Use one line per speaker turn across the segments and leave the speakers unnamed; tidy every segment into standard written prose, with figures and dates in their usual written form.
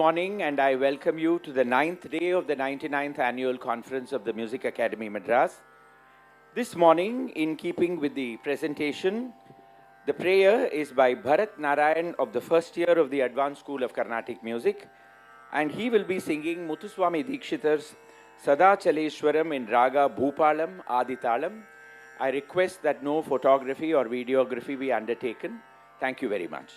morning, and I welcome you to the 9th day of the 99th Annual Conference of the Music Academy, Madras. This morning, in keeping with the presentation, the prayer is by Bharat Narayan of the first year of the Advanced School of Carnatic Music, and he will be singing Muthuswāmi Dikshitar's Sada Chaleshwaram in Raga Bhupalam Aditalam. I request that no photography or videography be undertaken. Thank you very much.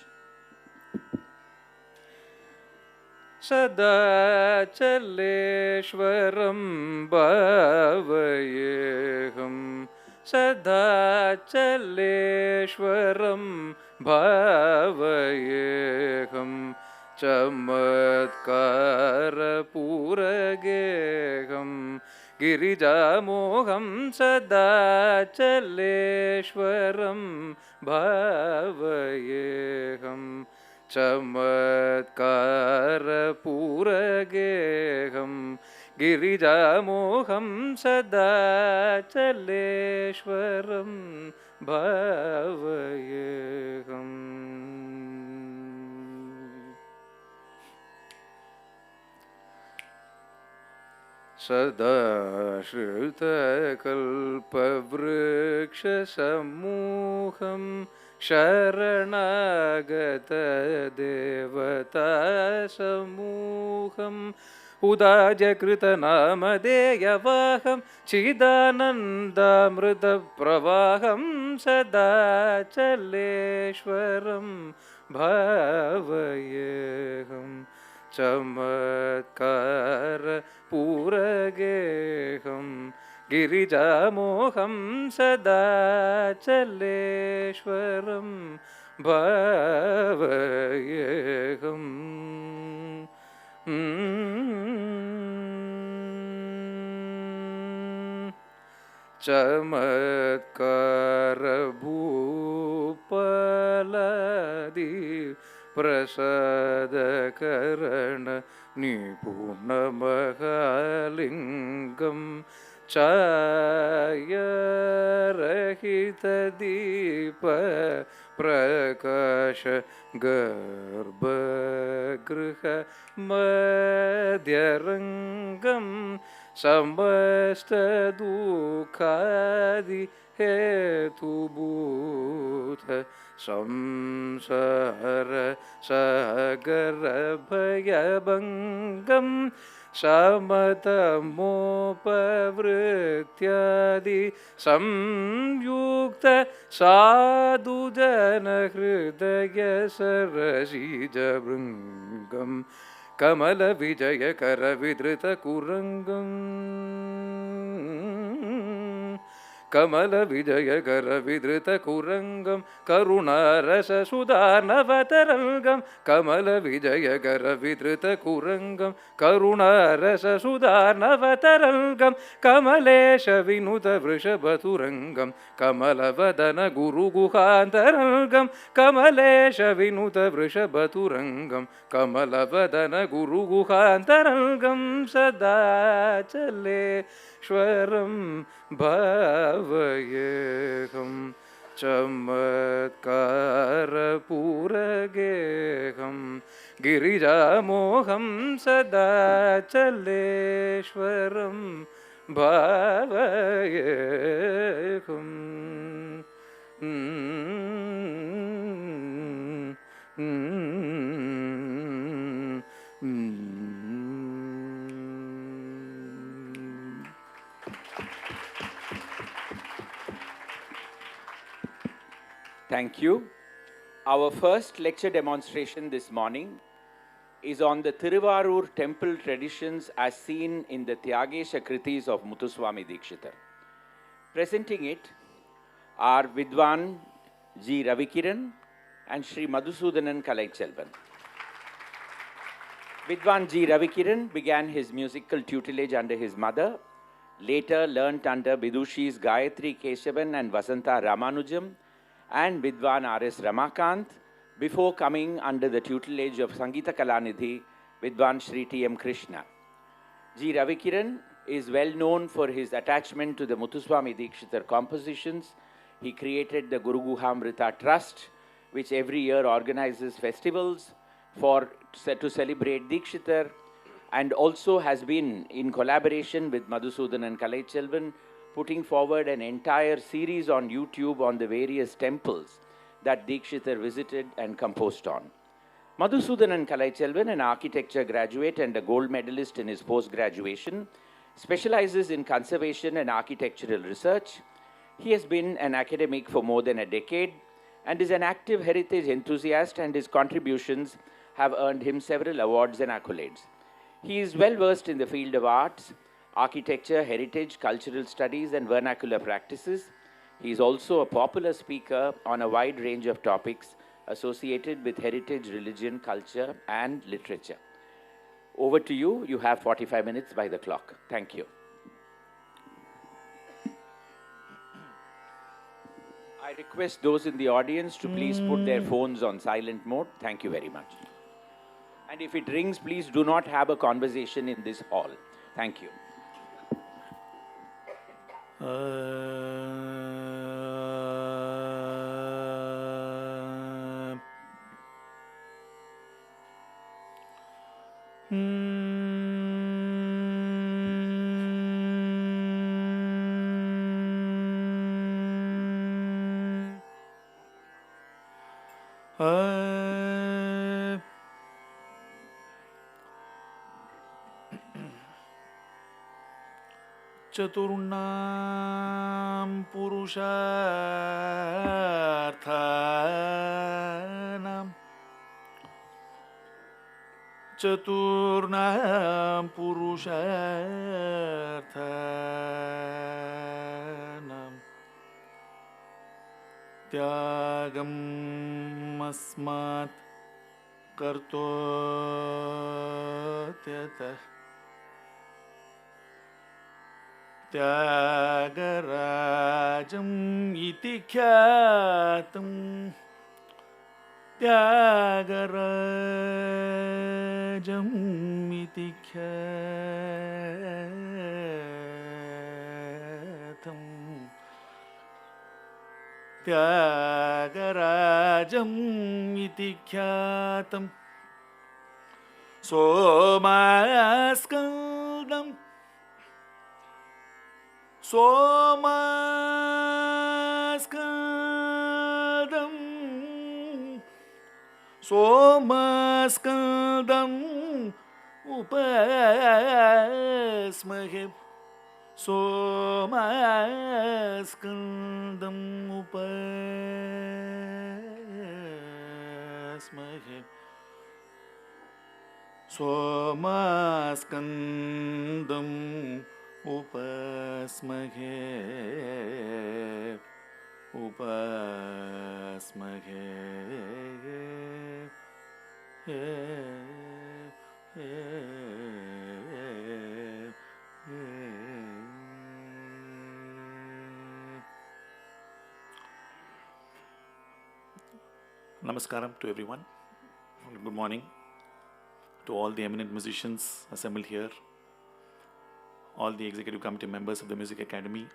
Sada Chaleshwaram bhavayeham Sada Chaleshwaram bhavayeham Chamatkara purageham Girijamoham Sada Chaleshwaram bhavayeham Chamatkara purageham Girijamoham Sada Chaleshwaram bhavayeham. Sada Shrita Kalpa Vriksha Samuham Sharanagata Devata Samuham Udajakrita Namadeyavaham Chidanandamrita Pravaham Sada Chaleshwaram bhavayeham Chamatkara purageham Girijamoham Sada Chaleshwaram bhavayeham. Chamatkara bhupaladi prasada karana nipuna mahalingam Chaya rahita deepa prakasha garbha griha madhyarangam samasta dukhadi hetubhutha samsara sagara bhayabangam Samatamo-pavrityadi samyukta sadhujana hridaya sarasija bringam kamala vijaya kara vidrita kurangam Kamala Vijaya Kara Vidrita Kurangam Karuna Rasa Sudhanavatarangam Kamala Vijaya Kara Vidrita Kurangam Karuna Rasa Sudhanavatarangam Kamalesha Vinuta Vrishabhaturangam Kamala Vadana Guru Guhantarangam Kamalesha Vinuta Vrishabhaturangam Kamala Vadana Guru Guhantarangam Sada Chaleshwaram bhavayeham Chamatkara purageham Girijamoham Sada Chaleshwaram bhavayeham.
Thank you. Our first lecture demonstration this morning is on the Tiruvarur temple traditions as seen in the Tyagesa kriti-s of Muthuswāmi Dikshitar. Presenting it are Vidwan G. Ravikiran and Sri Madhusudhanan Kalaichelvan. Vidwan G. Ravikiran began his musical tutelage under his mother, later learnt under Vidushis Gayatri Keshavan and Vasanta Ramanujam, and Vidwan R.S. Ramakant, before coming under the tutelage of Sangeeta Kalanidhi, Vidwan Sri T.M. Krishna. G. Ravikiran is well known for his attachment to the Muthuswāmi Dikshitar compositions. He created the Guru Guhamrita Trust, which every year organizes festivals to celebrate Dikshitar, and also has been in collaboration with Madhusudhanan and Kalaichelvan putting forward an entire series on YouTube on the various temples that Dikshitar visited and composed on. Madhusudhanan Kalaichelvan, an architecture graduate and a gold medalist in his post-graduation, specializes in conservation and architectural research. He has been an academic for more than a decade and is an active heritage enthusiast, and his contributions have earned him several awards and accolades. He is well versed in the field of arts, architecture, heritage, cultural studies, and vernacular practices. He is also a popular speaker on a wide range of topics associated with heritage, religion, culture, and literature. Over to you. You have 45 minutes by the clock. Thank you. I request those in the audience to please put their phones on silent mode. Thank you very much. And if it rings, please do not have a conversation in this hall. Thank you.
चतुर्णां पुरुषार्थानां त्यागम् अस्मात् कर्तोत्यतः त्यागराजम् इति ख्यातम् त्यागराजम् इति ख्यातम् त्यागराजम् इति ख्यातम् सोमास्कन्दम् सोमास्कन्दम् उपास्महे सोमास्कन्दम् उपास्महे सोमास्कन्दम् उपास्महे उपास्महे Namaskaram to everyone. Good morning to all the eminent musicians assembled here, all the executive committee members of the Music Academy,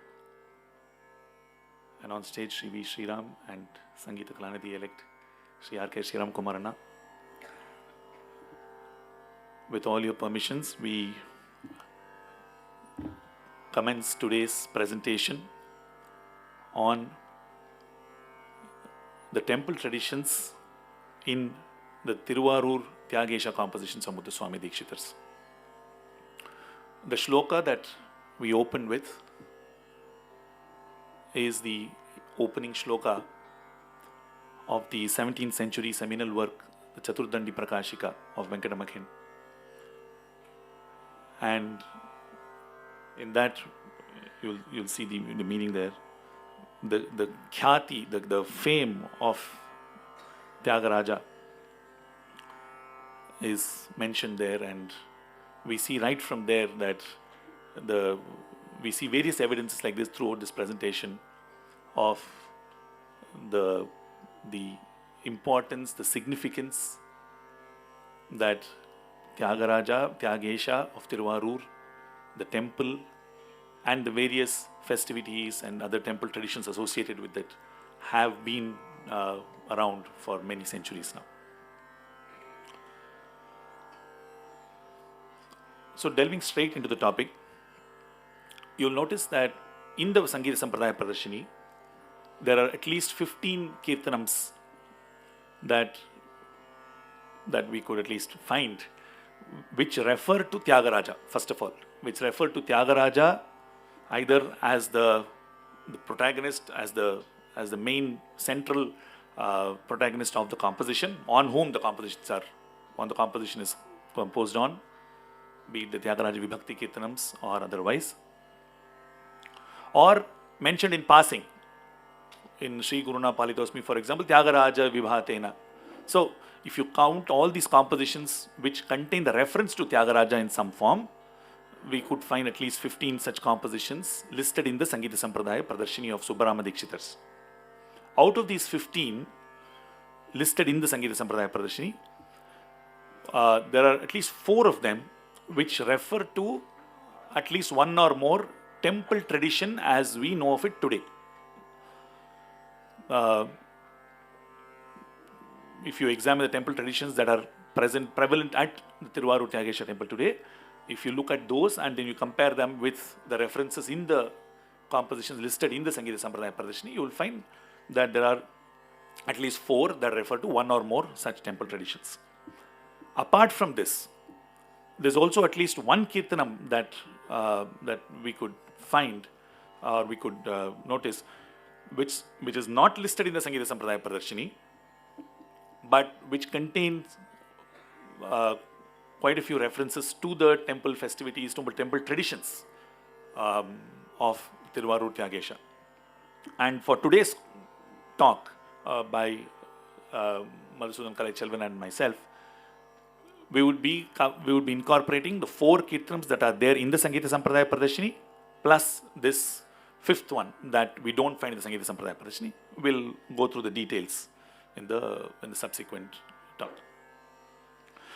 and on stage Sri V. Sriram and Sangeeta Kalanidhi elect Sri R.K. Sriram Kumarana. With all your permissions, we commence today's presentation on the temple traditions in the Tiruvarur Tyagesa compositions of Muthuswāmi Dikshitars. The shloka that we open with is the opening shloka of the 17th century seminal work, the Chaturdandi Prakashika of Venkatamakhin. And in that, you'll see the meaning there. The khyati, the fame of Tyagaraja is mentioned there, and we see right from there that we see various evidences like this throughout this presentation of the importance, the significance that Tyagesa of Tiruvarur, the temple, and the various festivities and other temple traditions associated with it have been around for many centuries now. So delving straight into the topic, you'll notice that in the Sangeeta Sampradaya Pradarshini, there are at least 15 kirtanams that we could at least find, which refer to Tyagaraja, first of all, which refer to Tyagaraja either as the protagonist, as the main central protagonist of the composition, on whom the composition is composed on, be it the Tyagaraja Vibhakti Kirtanams or otherwise, or mentioned in passing. In Sri Guruna Palitosmi, for example, Tyagaraja Vibhatena. So, if you count all these compositions which contain the reference to Tyagaraja in some form, we could find at least 15 such compositions listed in the Sangeeta Sampradaya Pradarshini of Subbarama Dikshitars. Out of these 15 listed in the Sangeeta Sampradaya Pradarshini, there are at least 4 of them which refer to at least one or more temple tradition as we know of it today. If you examine the temple traditions that are prevalent at the Tiruvarur Tyagesa temple today, if you look at those and then you compare them with the references in the compositions listed in the Sangeeta Sampradaya Pradarshini, you will find that there are at least 4 that refer to one or more such temple traditions. Apart from this, there's also at least one kirtanam that we could find or we could notice, which is not listed in the Sangeeta Sampradaya Pradarshini, but which contains quite a few references to the temple festivities, to temple traditions of Tiruvarur Tyagesa. And for today's talk by Madhusudhanan, Kalaichelvan and myself, we would be incorporating the 4 kirtanams that are there in the Sangeeta Sampradaya Pradarshini, plus this 5th one that we don't find in the Sangeeta Sampradaya Pradarshini. We'll go through the details in the subsequent talk.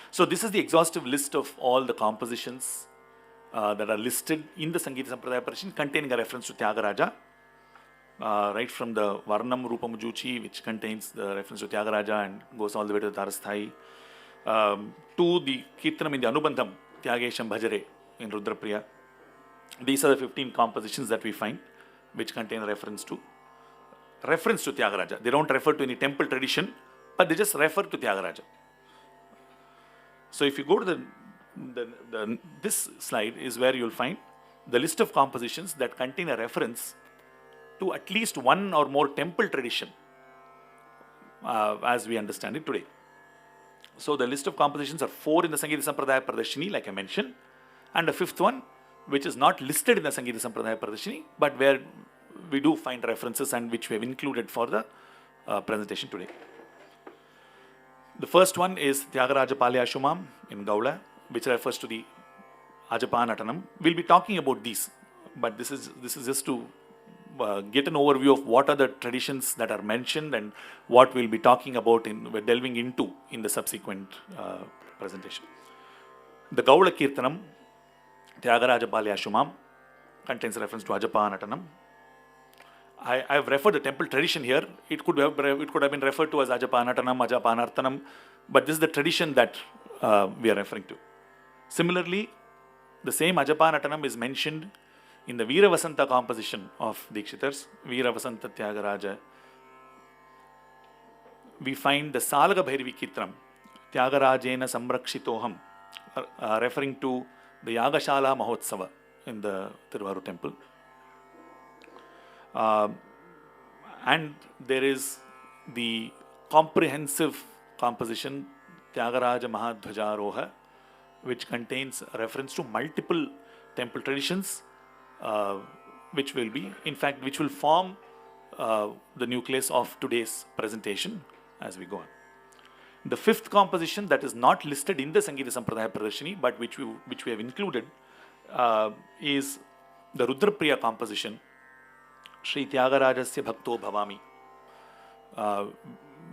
So this is the exhaustive list of all the compositions that are listed in the Sangeeta Sampradaya Pradarshini containing a reference to Tyagaraja, right from the Varnam Rupam Juchi, which contains the reference to Tyagaraja and goes all the way to the Tarasthai, to the Kirtanam in the Anubandham, Tyagesham Bhajare in Rudrapriya. These are the 15 compositions that we find which contain a reference to Tyagaraja. They don't refer to any temple tradition, but they just refer to Tyagaraja. So if you go to this slide is where you'll find the list of compositions that contain a reference to at least one or more temple tradition as we understand it today. So the list of compositions are 4 in the Sangeeta Sampradaya Pradarshini, like I mentioned, and a 5th one which is not listed in the Sangeeta Sampradaya Pradarshini, but where we do find references and which we have included for the presentation today. The first one is Tyagaraja Palyashumam in Gaula, which refers to the Ajapa Natanam. We'll be talking about these, but this is just to get an overview of what are the traditions that are mentioned and what we'll be talking about delving into in the subsequent presentation. The Gaula Kirtanam, Tyagaraja Palyashumam, contains a reference to Ajapa Natanam. I have referred the temple tradition here. It could have been referred to as Ajapa Natanam, Ajapa Nartanam, but this is the tradition that we are referring to. Similarly, the same Ajapa Natanam is mentioned in the Veera Vasanta composition of Dikshitars, Veera Vasanta Tyagaraja. We find the Salaga Bhairavi Kirtanam, Tyagarajena Samrakshitoham, referring to the Yaga Shala Mahotsava in the Tiruvarur temple. And there is the comprehensive composition Tyagaraja Mahadhvajaroha, which contains a reference to multiple temple traditions, which will form the nucleus of today's presentation as we go on. The 5th composition that is not listed in the Sangeeta Sampradaya Pradarshini, but which we have included, is the Rudrapriya composition, Sri Tyagarajasya Bhakto Bhavami,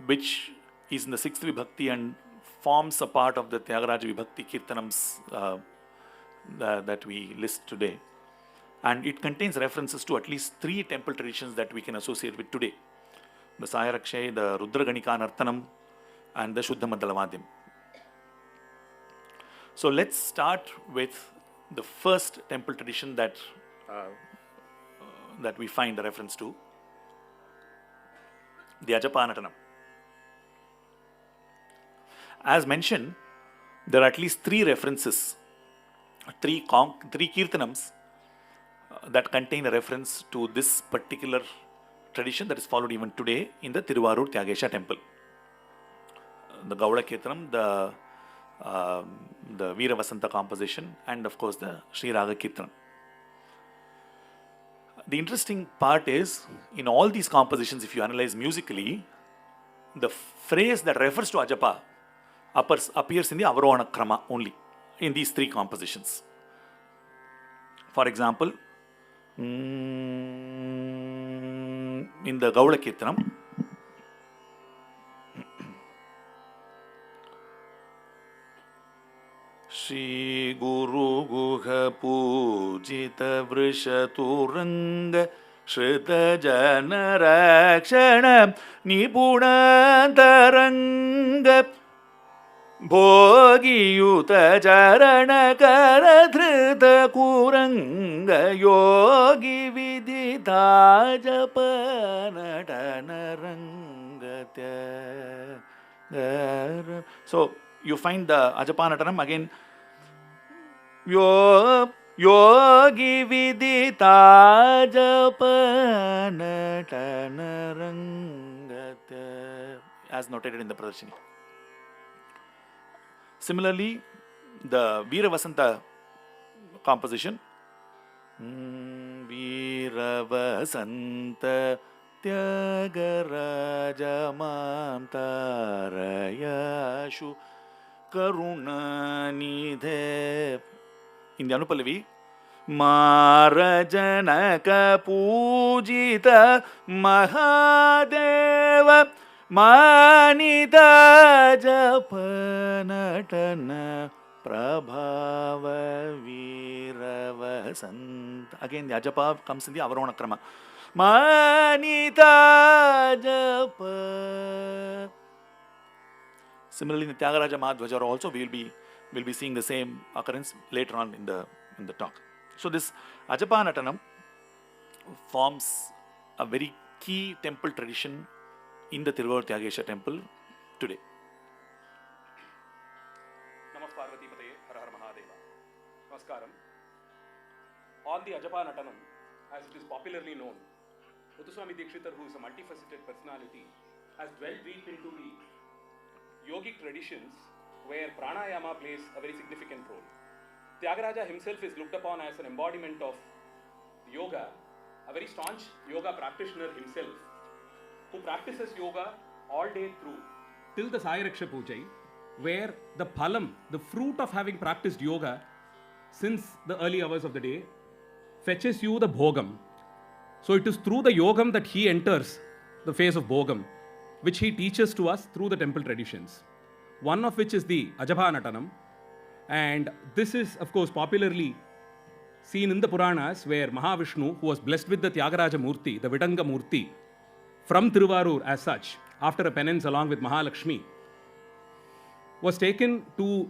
which is in the 6th Vibhakti and forms a part of the Tyagaraja Vibhakti Kirtanams that we list today. And it contains references to at least 3 temple traditions that we can associate with today: the Sayarakshay, the Rudra Ganika Nartanam, and the Shuddha Madalavadyam. So let's start with the first temple tradition that we find a reference to, the Ajapa Natanam. As mentioned, there are at least 3 references, 3 kirtanams that contain a reference to this particular tradition that is followed even today in the Tiruvarur Tyagesa temple. The Gauda Kirtanam, the Veera Vasanta composition, and of course the Sri Raga Kirtanam. The interesting part is, in all these compositions, if you analyze musically, the phrase that refers to Ajapa appears in the Avarohana Krama only, in these 3 compositions. For example, in the Gauda Kirtanam, Shri Guru Guha Pujita Vrishaturanga Shrita Jana Rakshana Nipunantaranga Bhogiyuta Charana Karadhrita Kuranga Yogi Vidita Ajapa Natanam. So you find the Ajapa Natanam again. Yogi Vidita Ajapa Natanam, as notated in the Pradarshini. Similarly, the Veera Vasanta composition, Veera Vasanta Tyagaraja Mam Tarayashu Karunanidhe. In the Anupallavi, Marajanaka Pujita Mahadeva Manita Japanatana Prabhava Veera Vasanta. Again, the Ajapa comes in the Avarohana Krama. Manita Japa. Similarly, in the Tyagaraja Mahadhvajaroha also, we will be seeing the same occurrence later on in the talk. So this Ajapa Natanam forms a very key temple tradition in the Tiruvarur Tyagesa temple today.
Namaskaram. On the Ajapa Natanam, as it is popularly known, Muthuswāmi Dikshitar, who is a multifaceted personality, has dwelled deep into the yogic traditions where pranayama plays a very significant role. Tyagaraja himself is looked upon as an embodiment of yoga, a very staunch yoga practitioner himself, who practices yoga all day through till the Sayaraksha Pujai, where the phalam, the fruit of having practiced yoga since the early hours of the day, fetches you the bhogam. So it is through the yogam that he enters the phase of bhogam, which he teaches to us through the temple traditions. One of which is the Ajapa Natanam, and this is of course popularly seen in the Puranas, where Mahavishnu, who was blessed with the Tyagaraja Murti, the Vidanga Murti, from Tiruvarur as such, after a penance along with Mahalakshmi, was taken to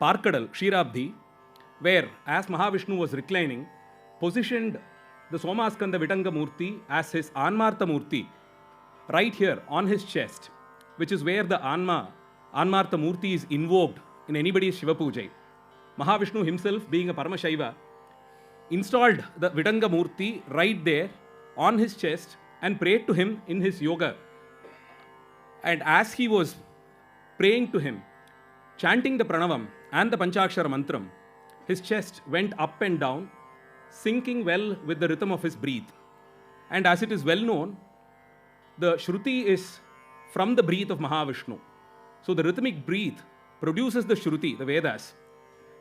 Parkadal, Kshirabdi, where, as Mahavishnu was reclining, positioned the Somaskanda Vidanga Murti as his Anmarta Murti, right here on his chest, which is where the Anmarta Murti is invoked in anybody's Shiva Pujai. Mahavishnu himself, being a Paramashaiva, installed the Vidanga Murti right there on his chest and prayed to him in his yoga. And as he was praying to him, chanting the Pranavam and the Panchakshara Mantram, his chest went up and down, syncing well with the rhythm of his breath. And as it is well known, the Shruti is from the breath of Mahavishnu. So the rhythmic breath produces the Shruti, the Vedas.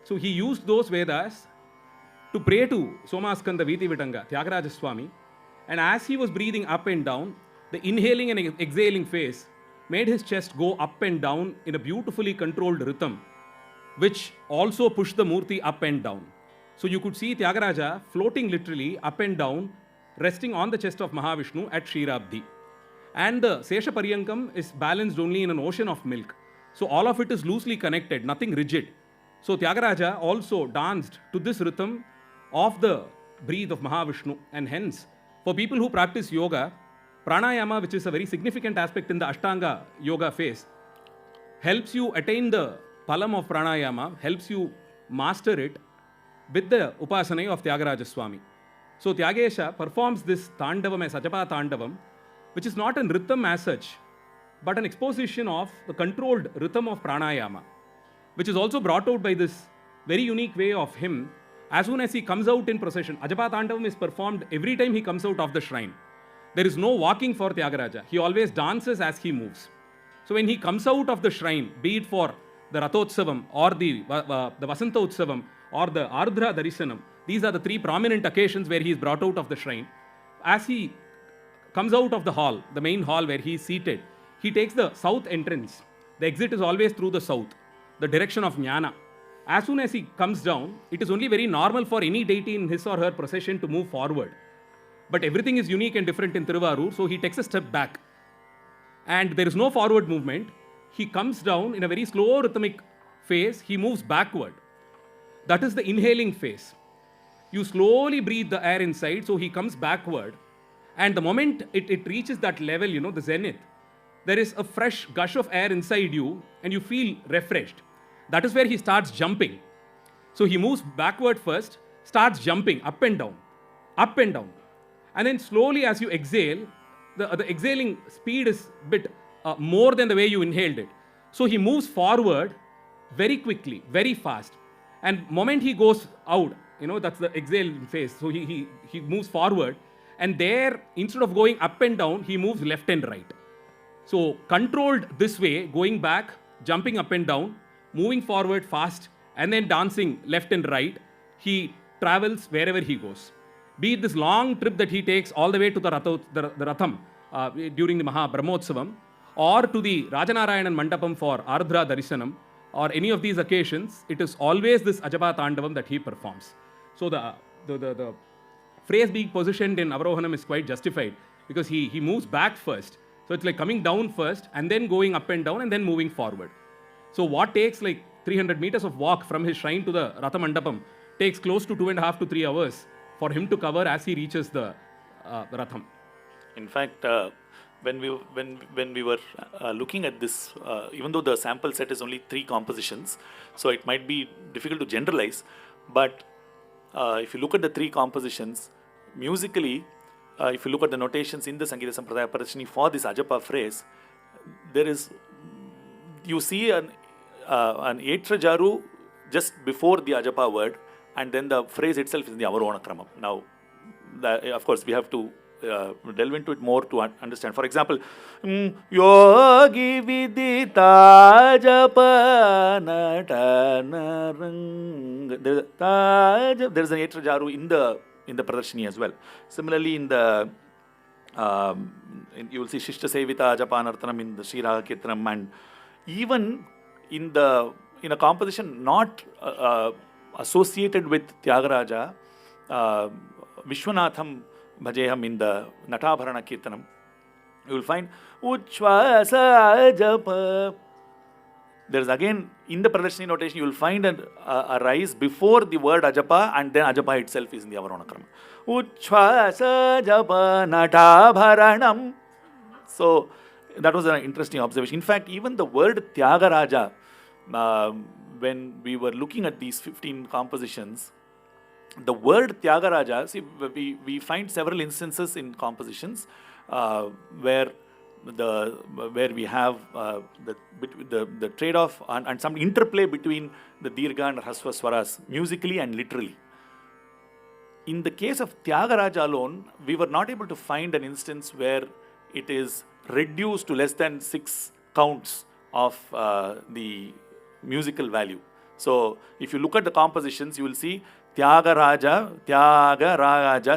So he used those Vedas to pray to Somaskanda Viti Vitanga, Tyagaraja Swami. And as he was breathing up and down, the inhaling and exhaling phase made his chest go up and down in a beautifully controlled rhythm, which also pushed the Murti up and down. So you could see Tyagaraja floating literally up and down, resting on the chest of Mahavishnu at Kshirabdi. And the Sesha Paryankam is balanced only in an ocean of milk. So all of it is loosely connected, nothing rigid. So Tyagaraja also danced to this rhythm of the breath of Mahavishnu, and hence, for people who practice yoga, pranayama, which is a very significant aspect in the Ashtanga yoga phase, helps you attain the palam of pranayama, helps you master it with the upasana of Tyagaraja Swami. So Tyagesa performs this tandavam as Ajapa Tandavam, which is not a rhythm as such, but an exposition of the controlled rhythm of pranayama, which is also brought out by this very unique way of him. As soon as he comes out in procession, Ajapa Tandavam is performed every time he comes out of the shrine. There is no walking for Tyagaraja. He always dances as he moves. So when he comes out of the shrine, be it for the Rathotsavam or the Vasanta Utsavam or the Ardhra Darisanam, these are the three prominent occasions where he is brought out of the shrine. As he comes out of the hall, the main hall where he is seated, he takes the south entrance. The exit is always through the south, the direction of Jnana. As soon as he comes down, it is only very normal for any deity in his or her procession to move forward. But everything is unique and different in Tiruvarur, so he takes a step back. And there is no forward movement. He comes down in a very slow rhythmic phase. He moves backward. That is the inhaling phase. You slowly breathe the air inside, so he comes backward. And the moment it reaches that level, the zenith, there is a fresh gush of air inside you and you feel refreshed. That is where he starts jumping. So he moves backward first, starts jumping up and down, up and down. And then slowly as you exhale, the exhaling speed is a bit more than the way you inhaled it. So he moves forward very quickly, very fast. And moment he goes out, that's the exhale phase. So he moves forward, and there, instead of going up and down, he moves left and right. So controlled this way, going back, jumping up and down, moving forward fast, and then dancing left and right, he travels wherever he goes. Be it this long trip that he takes all the way to the Ratham during the Maha Brahmotsavam, or to the Rajanarayanan Mandapam for Ardhra Darisanam, or any of these occasions, it is always this Ajapa Tandavam that he performs. So the phrase being positioned in Avarohanam is quite justified, because he moves back first. So it's like coming down first, and then going up and down, and then moving forward. So what takes like 300 meters of walk from his shrine to the Ratha Mandapam takes close to 2.5 to 3 hours for him to cover as he reaches the Ratham.
In fact, when we were looking at this, even though the sample set is only 3 compositions, so it might be difficult to generalize, but if you look at the 3 compositions, musically, if you look at the notations in the Sangeeta Sampradaya Parashini for this Ajapa phrase, you see an Etrajaru just before the Ajapa word, and then the phrase itself is in the Avarohana Kramam. Now, of course, we have to delve into it more to understand. For example, Yogi Vidita Ajapa Natanam. There is an Etrajaru in the Pradarshini as well. Similarly, in the you will see Shishta Sevita Ajapa Natanam in the Sri Raga Kirtanam, and even in a composition not associated with Tyagaraja, Vishwanatham Bhajeham in the Natabharana Kirtanam, you will find Uchvasa Ajapa. There is again, in the Pradarshini notation, you will find a rise before the word Ajapa, and then Ajapa itself is in the Avarohana Krama. Uchvasa Ajapa Natabharanam. So, that was an interesting observation. In fact, even the word Tyagaraja, when we were looking at these 15 compositions, the word Tyagaraja, see, we find several instances in compositions where we have the trade-off and some interplay between the Dirgha and Hasva Swaras, musically and literally. In the case of Tyagaraja alone, we were not able to find an instance where it is reduced to less than 6 counts of the musical value. So, if you look at the compositions, you will see Tyagaraja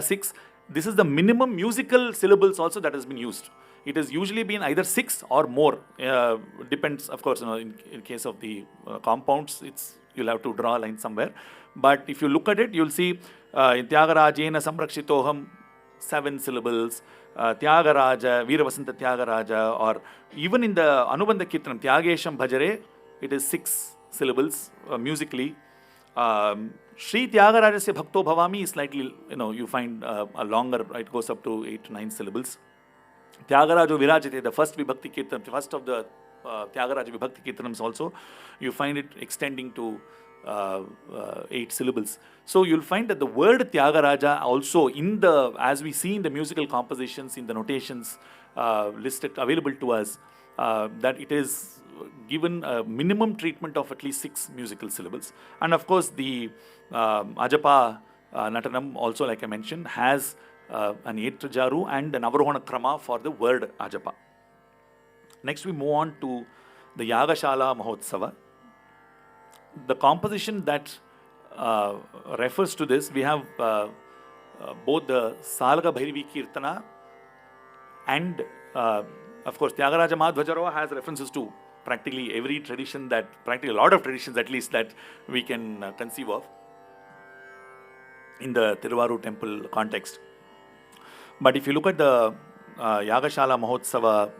6. This is the minimum musical syllables also that has been used. It has usually been either 6 or more. Depends, of course, in case of the compounds, you'll have to draw a line somewhere. But if you look at it, you'll see in Tyagarajena Samrakshitoham, 7 syllables. Tyagaraja, Veeravasanta Tyagaraja, or even in the Anubandha Kirtanam, Tyagesham Bhajare, it is 6 syllables musically. Shri Tyagaraja Bhakto Bhavami is slightly, you find a longer, it goes up to 8 to 9 syllables. Tyagarajo Virajate, the first Vibhakti Kirtan, the first of the Tyagaraja Vibhakti Kirtanams also, you find it extending to 8 syllables. So you'll find that the word Tyagaraja also as we see in the musical compositions, in the notations listed available to us, that it is given a minimum treatment of at least 6 musical syllables. And of course the Ajapa Natanam also, like I mentioned, has an Etrajaru and an Avarohana Krama for the word Ajapa. Next we move on to the Yaga Shala Mahotsava. The composition that refers to this, we have both the Salaga Bhairavi Kirtana and of course Tyagaraja Mahadhvajaroha has references to practically every tradition practically a lot of traditions at least that we can conceive of in the Tiruvarur temple context. But if you look at the Yaga Shala Mahotsava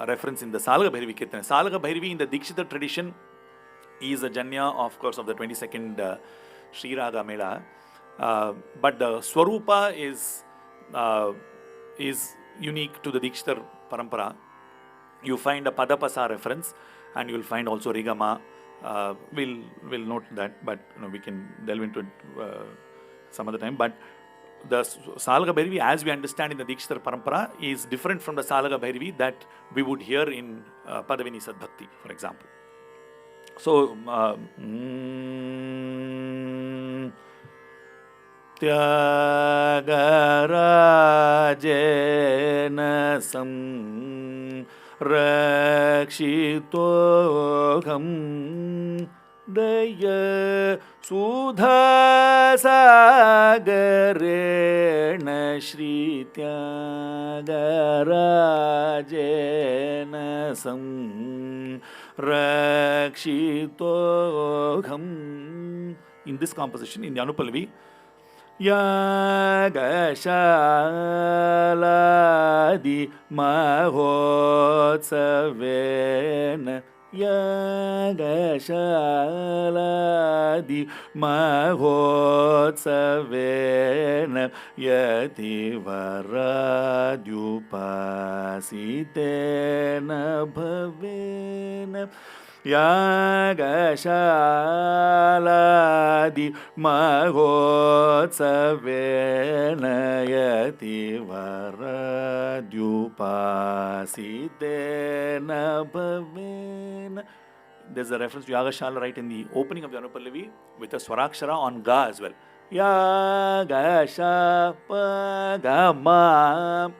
reference in the Salaga Bhairavi Kirtana, Salaga Bhairavi in the Dikshitar tradition is a Janya, of course, of the 22nd Sri Raga Mela. But the Swarupa is unique to the Dikshitar Parampara. You find a Padapasa reference and you will find also Rigama. We'll note that, but we can delve into it some other time. But the Salaga Bhairavi, as we understand in the Dikshitar Parampara, is different from the Salaga Bhairavi that we would hear in Padavini Sadbhakti, for example. So, Tyagaraja Sam Rakshitoham Daya Sudha Sagarena Shri Tyagaraja Sam Rakshitoham. In this composition, in the Anupallavi, Yaga Shaladi Mahotsavena, Yaga Shaladi Mahotsavena, Yati Varadyupasitena Bhavena. Yaga Shaladi Mahotsavena Yati Varadyupasitena Bhavena. There's a reference to Yaga Shala right in the opening of the Anupallavi with a Swarakshara on Ga as well. Yaga Shapagama.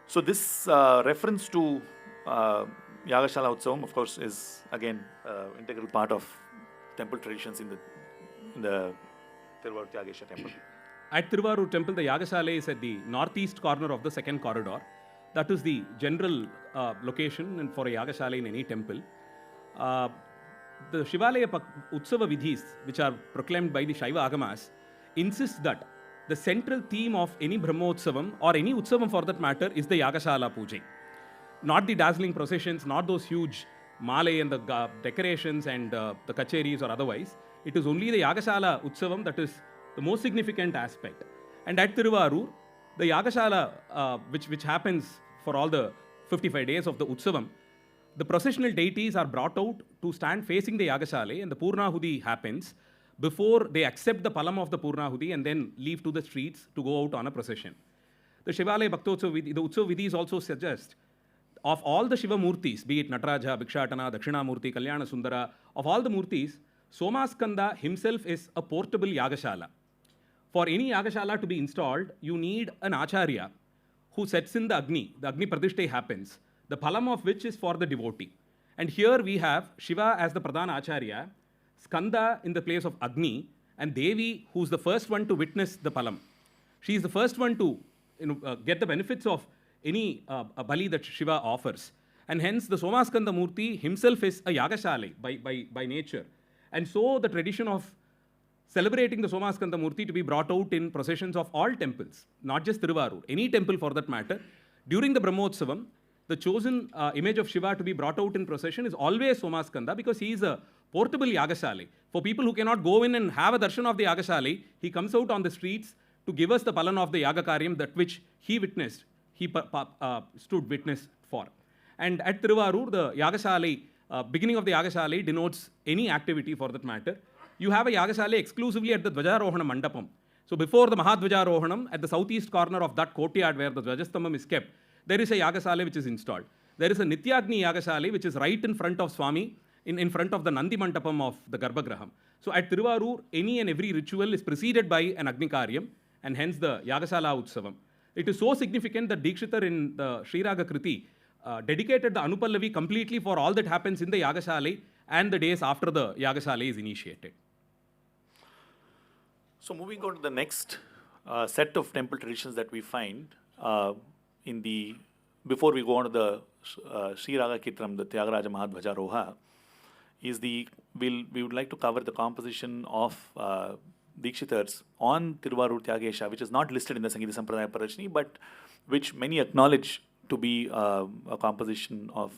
So this reference to Yaga Shala Utsavam, of course, is again integral part of temple traditions in the Tiruvarur Tyagesa temple.
At Tiruvarur temple, the Yagashala is at the northeast corner of the second corridor. That is the general location for a Yagashala in any temple. The Shivalaya Utsava Vidhis, which are proclaimed by the Shaiva Agamas, insist that the central theme of any Brahmotsavam or any Utsavam for that matter is the Yagashala Puja. Not the dazzling processions, not those huge male and the decorations and the kacheris or otherwise. It is only the Yagashala Utsavam that is the most significant aspect. And at Tiruvarur, the Yagashala, which happens for all the 55 days of the Utsavam, the processional deities are brought out to stand facing the Yagashala, and the Purnahudi happens before they accept the palam of the Purnahudi and then leave to the streets to go out on a procession. The Shivalaya Bhaktotsav Vidhi, the Utsav Vidhis also suggest of all the Shiva Murtis, be it Nataraja, Bhikshatana, Dakshinamurti, Kalyana Sundara, of all the Murtis, Somaskanda himself is a portable Yagashala. For any Yagashala to be installed, you need an Acharya who sets in the Agni Pradishta happens, the palam of which is for the devotee. And here we have Shiva as the Pradhana Acharya, Skanda in the place of Agni, and Devi, who's the first one to witness the palam. She is the first one to get the benefits of any bali that Shiva offers. And hence the Somaskanda Murti himself is a Yagashala by nature. And so the tradition of celebrating the Somaskanda Murti to be brought out in processions of all temples, not just Tiruvarur, any temple for that matter, during the Brahmotsavam, the chosen image of Shiva to be brought out in procession is always Somaskanda, because he is a portable Yagashali. For people who cannot go in and have a darshan of the Yagashali, he comes out on the streets to give us the palan of the Yaga Karyam, that which he witnessed, he stood witness for. And at Tiruvarur, the Yagashali, beginning of the Yagashali denotes any activity for that matter. You have a Yagashali exclusively at the Dvajarohana Mandapam. So before the Mahadhvajarohanam, at the southeast corner of that courtyard where the Dvajastambam is kept, there is a Yagasale which is installed. There is a Nityagni Yagasale which is right in front of Swami, in front of the Nandi Mandapam of the Garbhagraham. So at Tiruvarur, any and every ritual is preceded by an Agni Karyam, and hence the Yagasala Utsavam. It is so significant that Dikshitar in the Sri Raga Kriti dedicated the Anupallavi completely for all that happens in the Yagasale and the days after the Yagasale is initiated.
So moving on to the next set of temple traditions that we find before we go on to the Sri Raga Kitram, the Tyagaraja Mahadhvajaroha, is we would like to cover the composition of Dikshitars on Tiruvarur Tyagesa, which is not listed in the Sangeeta Sampradaya Parachini, but which many acknowledge to be a composition of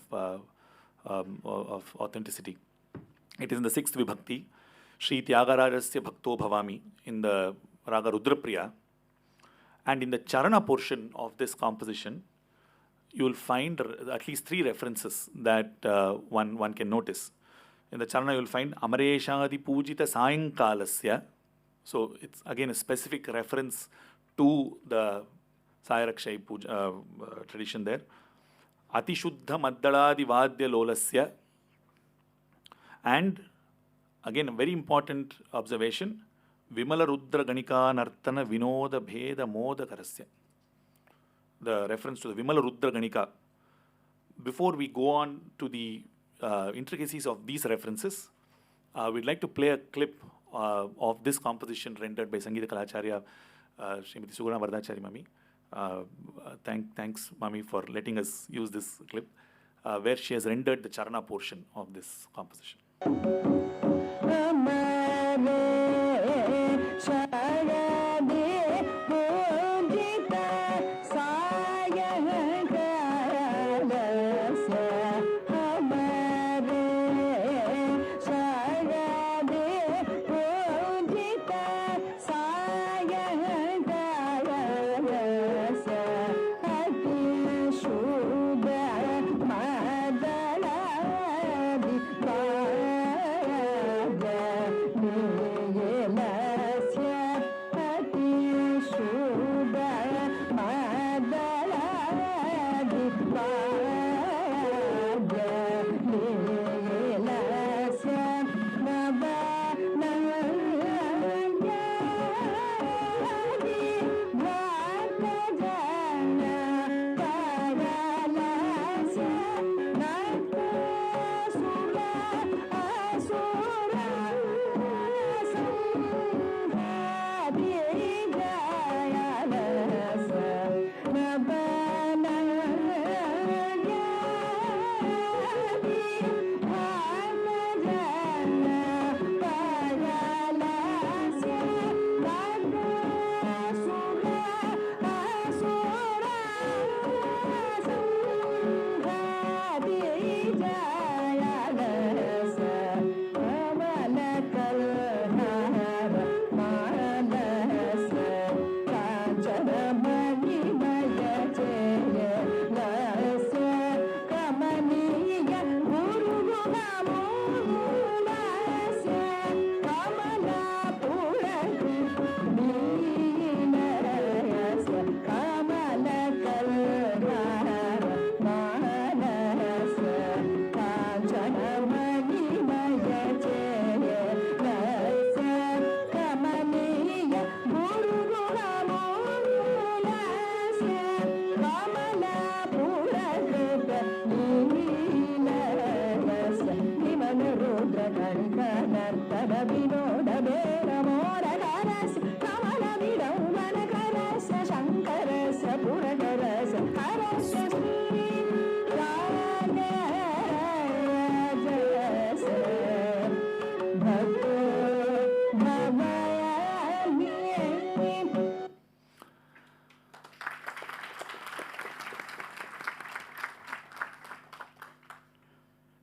authenticity. It is in the 6th Vibhakti, Shri Tyagarajasya Bhakto Bhavami, in the Raga Rudrapriya. And in the Charana portion of this composition, you will find at least 3 references that one can notice. In the Charana, you will find Amareshadi Pujita Sayankalasya. So it's again a specific reference to the Sayarakshay tradition there. Atishuddha Maddaladi Vadya Lolasya. And again, a very important observation, Vimala Rudra Ganika Nartana Vinoda Bheda Moda Karasya. The reference to the Vimala Rudra Ganika. Before we go on to the intricacies of these references, we'd like to play a clip of this composition rendered by Sangeeta Kalacharya, Srimati Suguna Vardachari Mami. Thanks, Mami, for letting us use this clip, where she has rendered the Charana portion of this composition.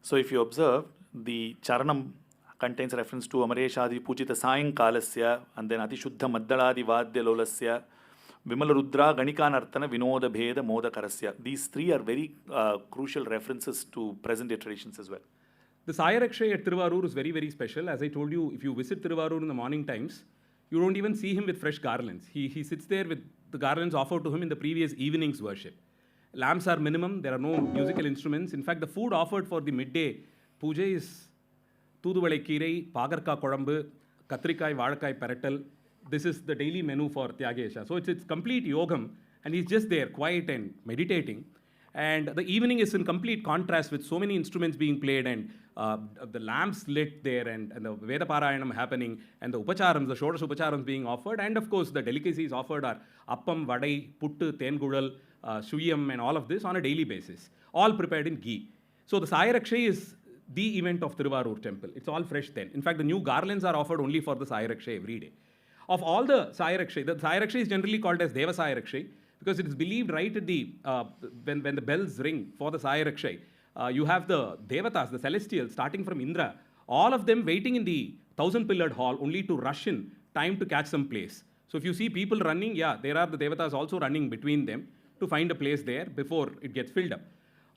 So if you observe, the Charanam contains reference to Amareshadi Pujita Sayankalasya and then Atishuddha Maddaladi Vadya Lolasya, Vimala Rudra Ganika Nartana Vinoda Bheda Moda Karasya. These three are very crucial references to present day traditions as well.
The Sayarakshay at Tiruvarur is very, very special. As I told you, if you visit Tiruvarur in the morning times, you don't even see him with fresh garlands. He sits there with the garlands offered to him in the previous evening's worship. Lamps are minimum, there are no musical instruments. In fact, the food offered for the midday puja is Thooduvalai Kirai, Pagarka Kodambu, Katrikai, Vadakai Parattal. This is the daily menu for Tyagesa. So it's complete yogam, and he's just there, quiet and meditating. And the evening is in complete contrast with so many instruments being played and the lamps lit there and the Veda Parayanam happening and the Upacharams, the Shodash Upacharams being offered. And of course, the delicacies offered are Appam, Vadai, Puttu, Tengudal, Suyam and all of this on a daily basis, all prepared in ghee. So the Sayarakshay is the event of Tiruvarur temple. It's all fresh then. In fact, the new garlands are offered only for the Sayarakshay every day. Of all the Sayarakshay is generally called as Deva Sayarakshay because it is believed right at the, when the bells ring for the Sayarakshay, you have the Devatas, the celestials, starting from Indra, all of them waiting in the 1,000-pillared hall only to rush in time to catch some place. So if you see people running, yeah, there are the Devatas also running between them to find a place there before it gets filled up.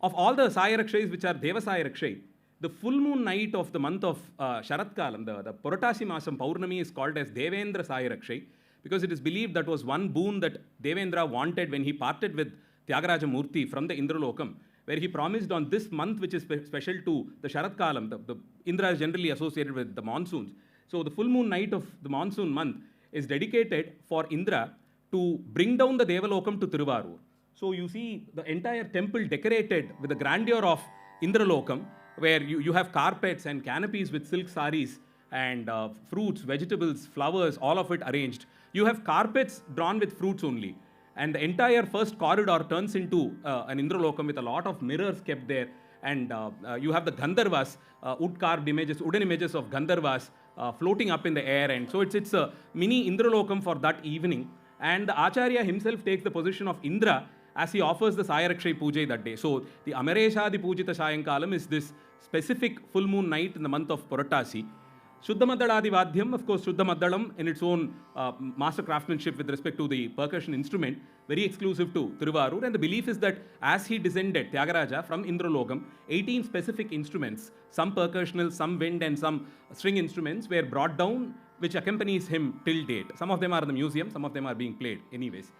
Of all the Sayarakshais which are Deva Sayarakshay, the full moon night of the month of Sharatkalam, the Puratasi Masam Paurnami is called as Devendra Sayarakshay because it is believed that was one boon that Devendra wanted when he parted with Tyagaraja Murthy from the Indralokam, where he promised on this month, which is special to the Sharatkalam, the Indra is generally associated with the monsoons. So the full moon night of the monsoon month is dedicated for Indra to bring down the Devalokam to Tiruvarur. So you see the entire temple decorated with the grandeur of Indralokam, where you have carpets and canopies with silk saris and fruits, vegetables, flowers, all of it arranged. You have carpets drawn with fruits only. And the entire first corridor turns into an Indralokam with a lot of mirrors kept there. And you have the Gandharvas, wood-carved images, wooden images of Gandharvas floating up in the air. And so it's a mini Indralokam for that evening. And the Acharya himself takes the position of Indra as he offers the Sayarakshay Puja that day. So the Amareshadi Pujita Sayankalam is this specific full moon night in the month of Puratasi. Shuddha Maddaladi Vadhyam, of course, Shuddha Maddalam in its own master craftsmanship with respect to the percussion instrument, very exclusive to Tiruvarur. And the belief is that as he descended, Tyagaraja, from Indralokam, 18 specific instruments, some percussional, some wind and some string instruments were brought down, which accompanies him till date. Some of them are in the museum, some of them are being played anyways.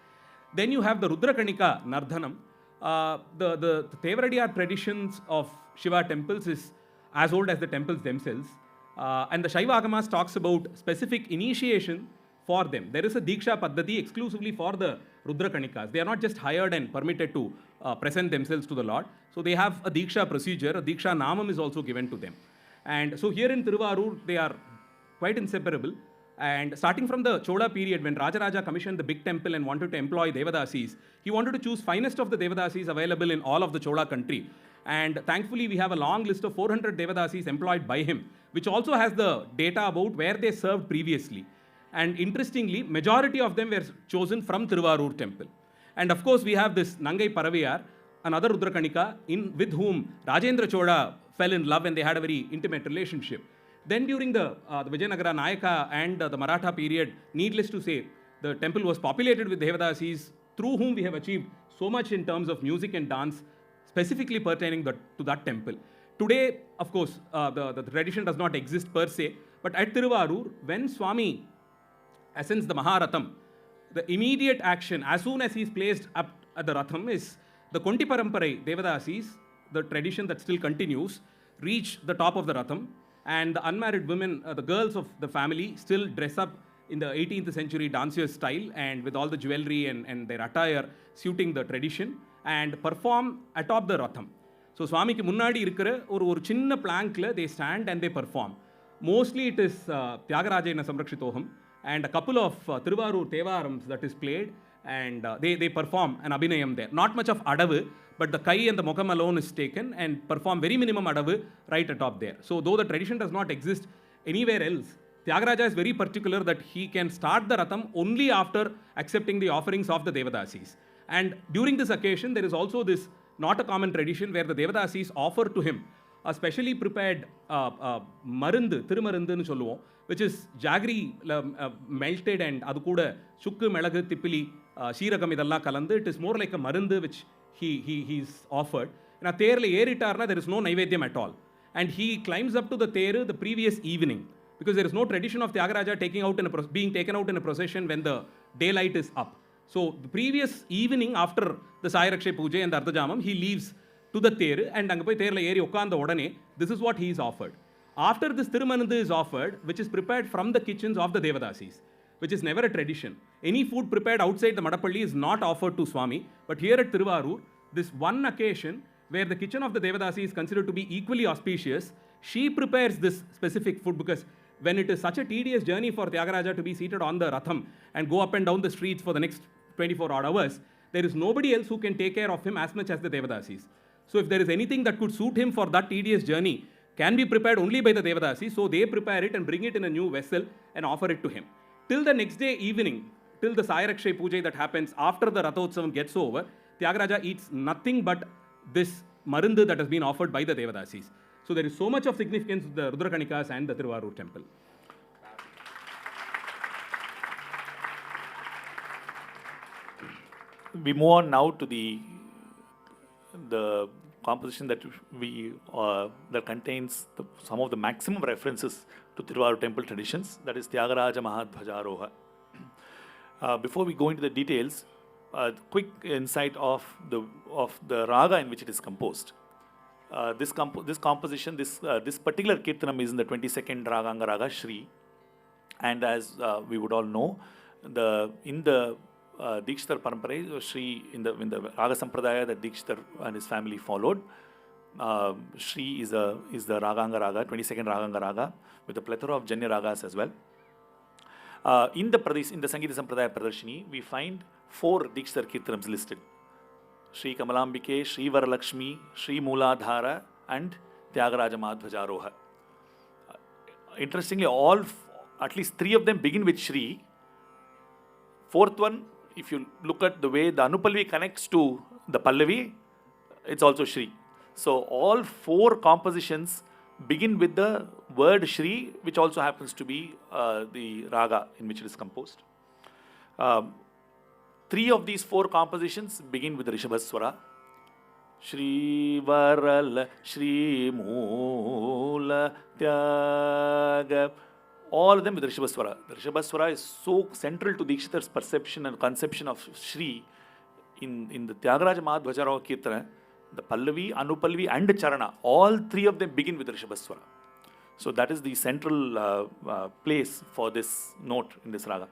Then you have the Rudra Ganika Nardhanam. The Tevaradiyar traditions of Shiva temples is as old as the temples themselves. And the Shaiva Agamas talks about specific initiation for them. There is a Diksha Paddhati exclusively for the Rudra Kanikas. They are not just hired and permitted to present themselves to the Lord. So they have a Diksha procedure. A Diksha Namam is also given to them. And so here in Tiruvarur, they are quite inseparable. And starting from the Chola period, when Rajaraja commissioned the big temple and wanted to employ Devadasis, he wanted to choose finest of the Devadasis available in all of the Chola country. And thankfully, we have a long list of 400 Devadasis employed by him, which also has the data about where they served previously. And interestingly, majority of them were chosen from Tiruvarur temple. And of course, we have this Nangai Paraviyar, another Rudra Ganika, with whom Rajendra Chola fell in love and they had a very intimate relationship. Then during the Vijayanagara Nayaka and the Maratha period, needless to say, the temple was populated with Devadasis, through whom we have achieved so much in terms of music and dance, specifically pertaining to that temple. Today, of course, the tradition does not exist per se, but at Tiruvarur, when Swami ascends the Maharatham, the immediate action, as soon as he is placed up at the Ratham, is the Konti Paramparai Devadasis, the tradition that still continues, reach the top of the Ratham, and the unmarried women, the girls of the family, still dress up in the 18th century danciers style and with all the jewelry and their attire suiting the tradition and perform atop the Ratham. So Swami ki munnadi irukra or chinna plankla they stand and they perform. Mostly it is Tyagaraja Samrakshitoham and a couple of Tiruvarur Tevarams that is played and they perform an abhinayam there. Not much of adavu, but the kai and the mokam alone is taken and perform very minimum adavu right atop there. So though the tradition does not exist anywhere else, Tyagaraja is very particular that he can start the Ratham only after accepting the offerings of the Devadasis. And during this occasion, there is also this not a common tradition where the Devadasis offer to him a specially prepared marundu, thirumarundunu solluvom, which is jaggery melted and adu kuda sukku, melagu, tippili, sheeragam idella kalandu. It is more like a marundu which he's offered. Na therla eritarna there is no naivedyam at all. And he climbs up to the theru the previous evening, because there is no tradition of Tyagaraja being taken out in a procession when the daylight is up. So the previous evening after the Sairakshay Puja and the Ardhajamam, he leaves to the theru and anga poi therla eri ukkanda odane this is what he is offered. After this Thirumanandu is offered, which is prepared from the kitchens of the Devadasis, which is never a tradition. Any food prepared outside the Madapalli is not offered to Swami, but here at Tiruvarur, this one occasion where the kitchen of the Devadasi is considered to be equally auspicious, she prepares this specific food, because when it is such a tedious journey for Tyagaraja to be seated on the Ratham and go up and down the streets for the next 24 odd hours, there is nobody else who can take care of him as much as the Devadasis. So if there is anything that could suit him for that tedious journey, can be prepared only by the Devadasis, so they prepare it and bring it in a new vessel and offer it to him. Till the next day evening, till the Sairakshay Puja that happens after the Rathotsavam gets over, Tyagaraja eats nothing but this marundu that has been offered by the Devadasis. So there is so much of significance to the Rudra Ganikas and the Tiruvarur temple.
We move on now to the composition that that contains some of the maximum references to Tiruvarur temple traditions, that is Tyagaraja Mahadhvajaroha. Before we go into the details, quick insight of the raga in which it is composed. This composition, this particular kirtanam is in the 22nd Raganga Raga Shri, and as we would all know, in the Dikshitar Parampara, Shri, in the Raga Sampradaya that Dikshitar and his family followed, Shri is the Raganga Raga, 22nd Raganga Raga, with a plethora of Janya Ragas as well. In the Sangeeta Sampradaya Pradarshini, we find 4 Dikshitar Kirtanams listed: Shri Kamalambike, Shri Varalakshmi, Shri Mooladhara, and Tyagaraja Mahadhvajaroha. Interestingly, at least 3 of them begin with Shri. 4th one, if you look at the way the Anupalvi connects to the Pallavi, it's also Shri. So all 4 compositions begin with the word Shri, which also happens to be the raga in which it is composed. 3 of these 4 compositions begin with the Rishabhaswara. Shri Varala, Shri Moola, Tyaga. All of them with Rishabhaswara. The Rishabhaswara is so central to Dikshitar's perception and conception of Shri. In the Tyagaraja Mahadhvajaroha Kirtana, the Pallavi, Anupalvi and Charana, all 3 of them begin with Rishabhaswara. So that is the central place for this note in this raga.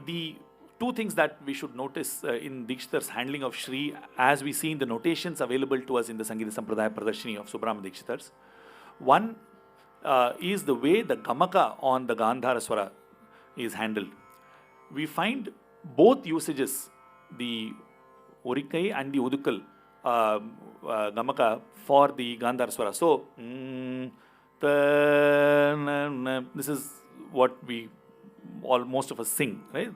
The 2 things that we should notice in Dikshitar's handling of Shri, as we see in the notations available to us in the Sangeeta Sampradaya Pradarshini of Subrahma Dikshitars. One is the way the Gamaka on the Gandhara Swara is handled. We find both usages, the Orikai and the Udukal Gamaka for the Gandhara Swara. So, this is what most of us sing, right?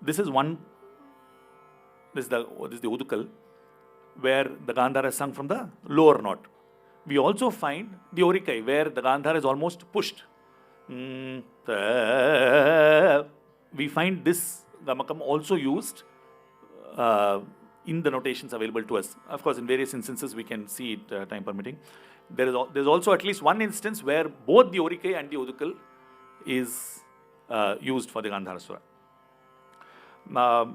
This is the Udukal, where the Gandhara is sung from the lower note. We also find the Orikai, where the Gandhara is almost pushed. We find this Gamakam also used in the notations available to us. Of course, in various instances we can see it time permitting. There's also at least one instance where both the Orikai and the Udukal is used for the Gandhara Swara.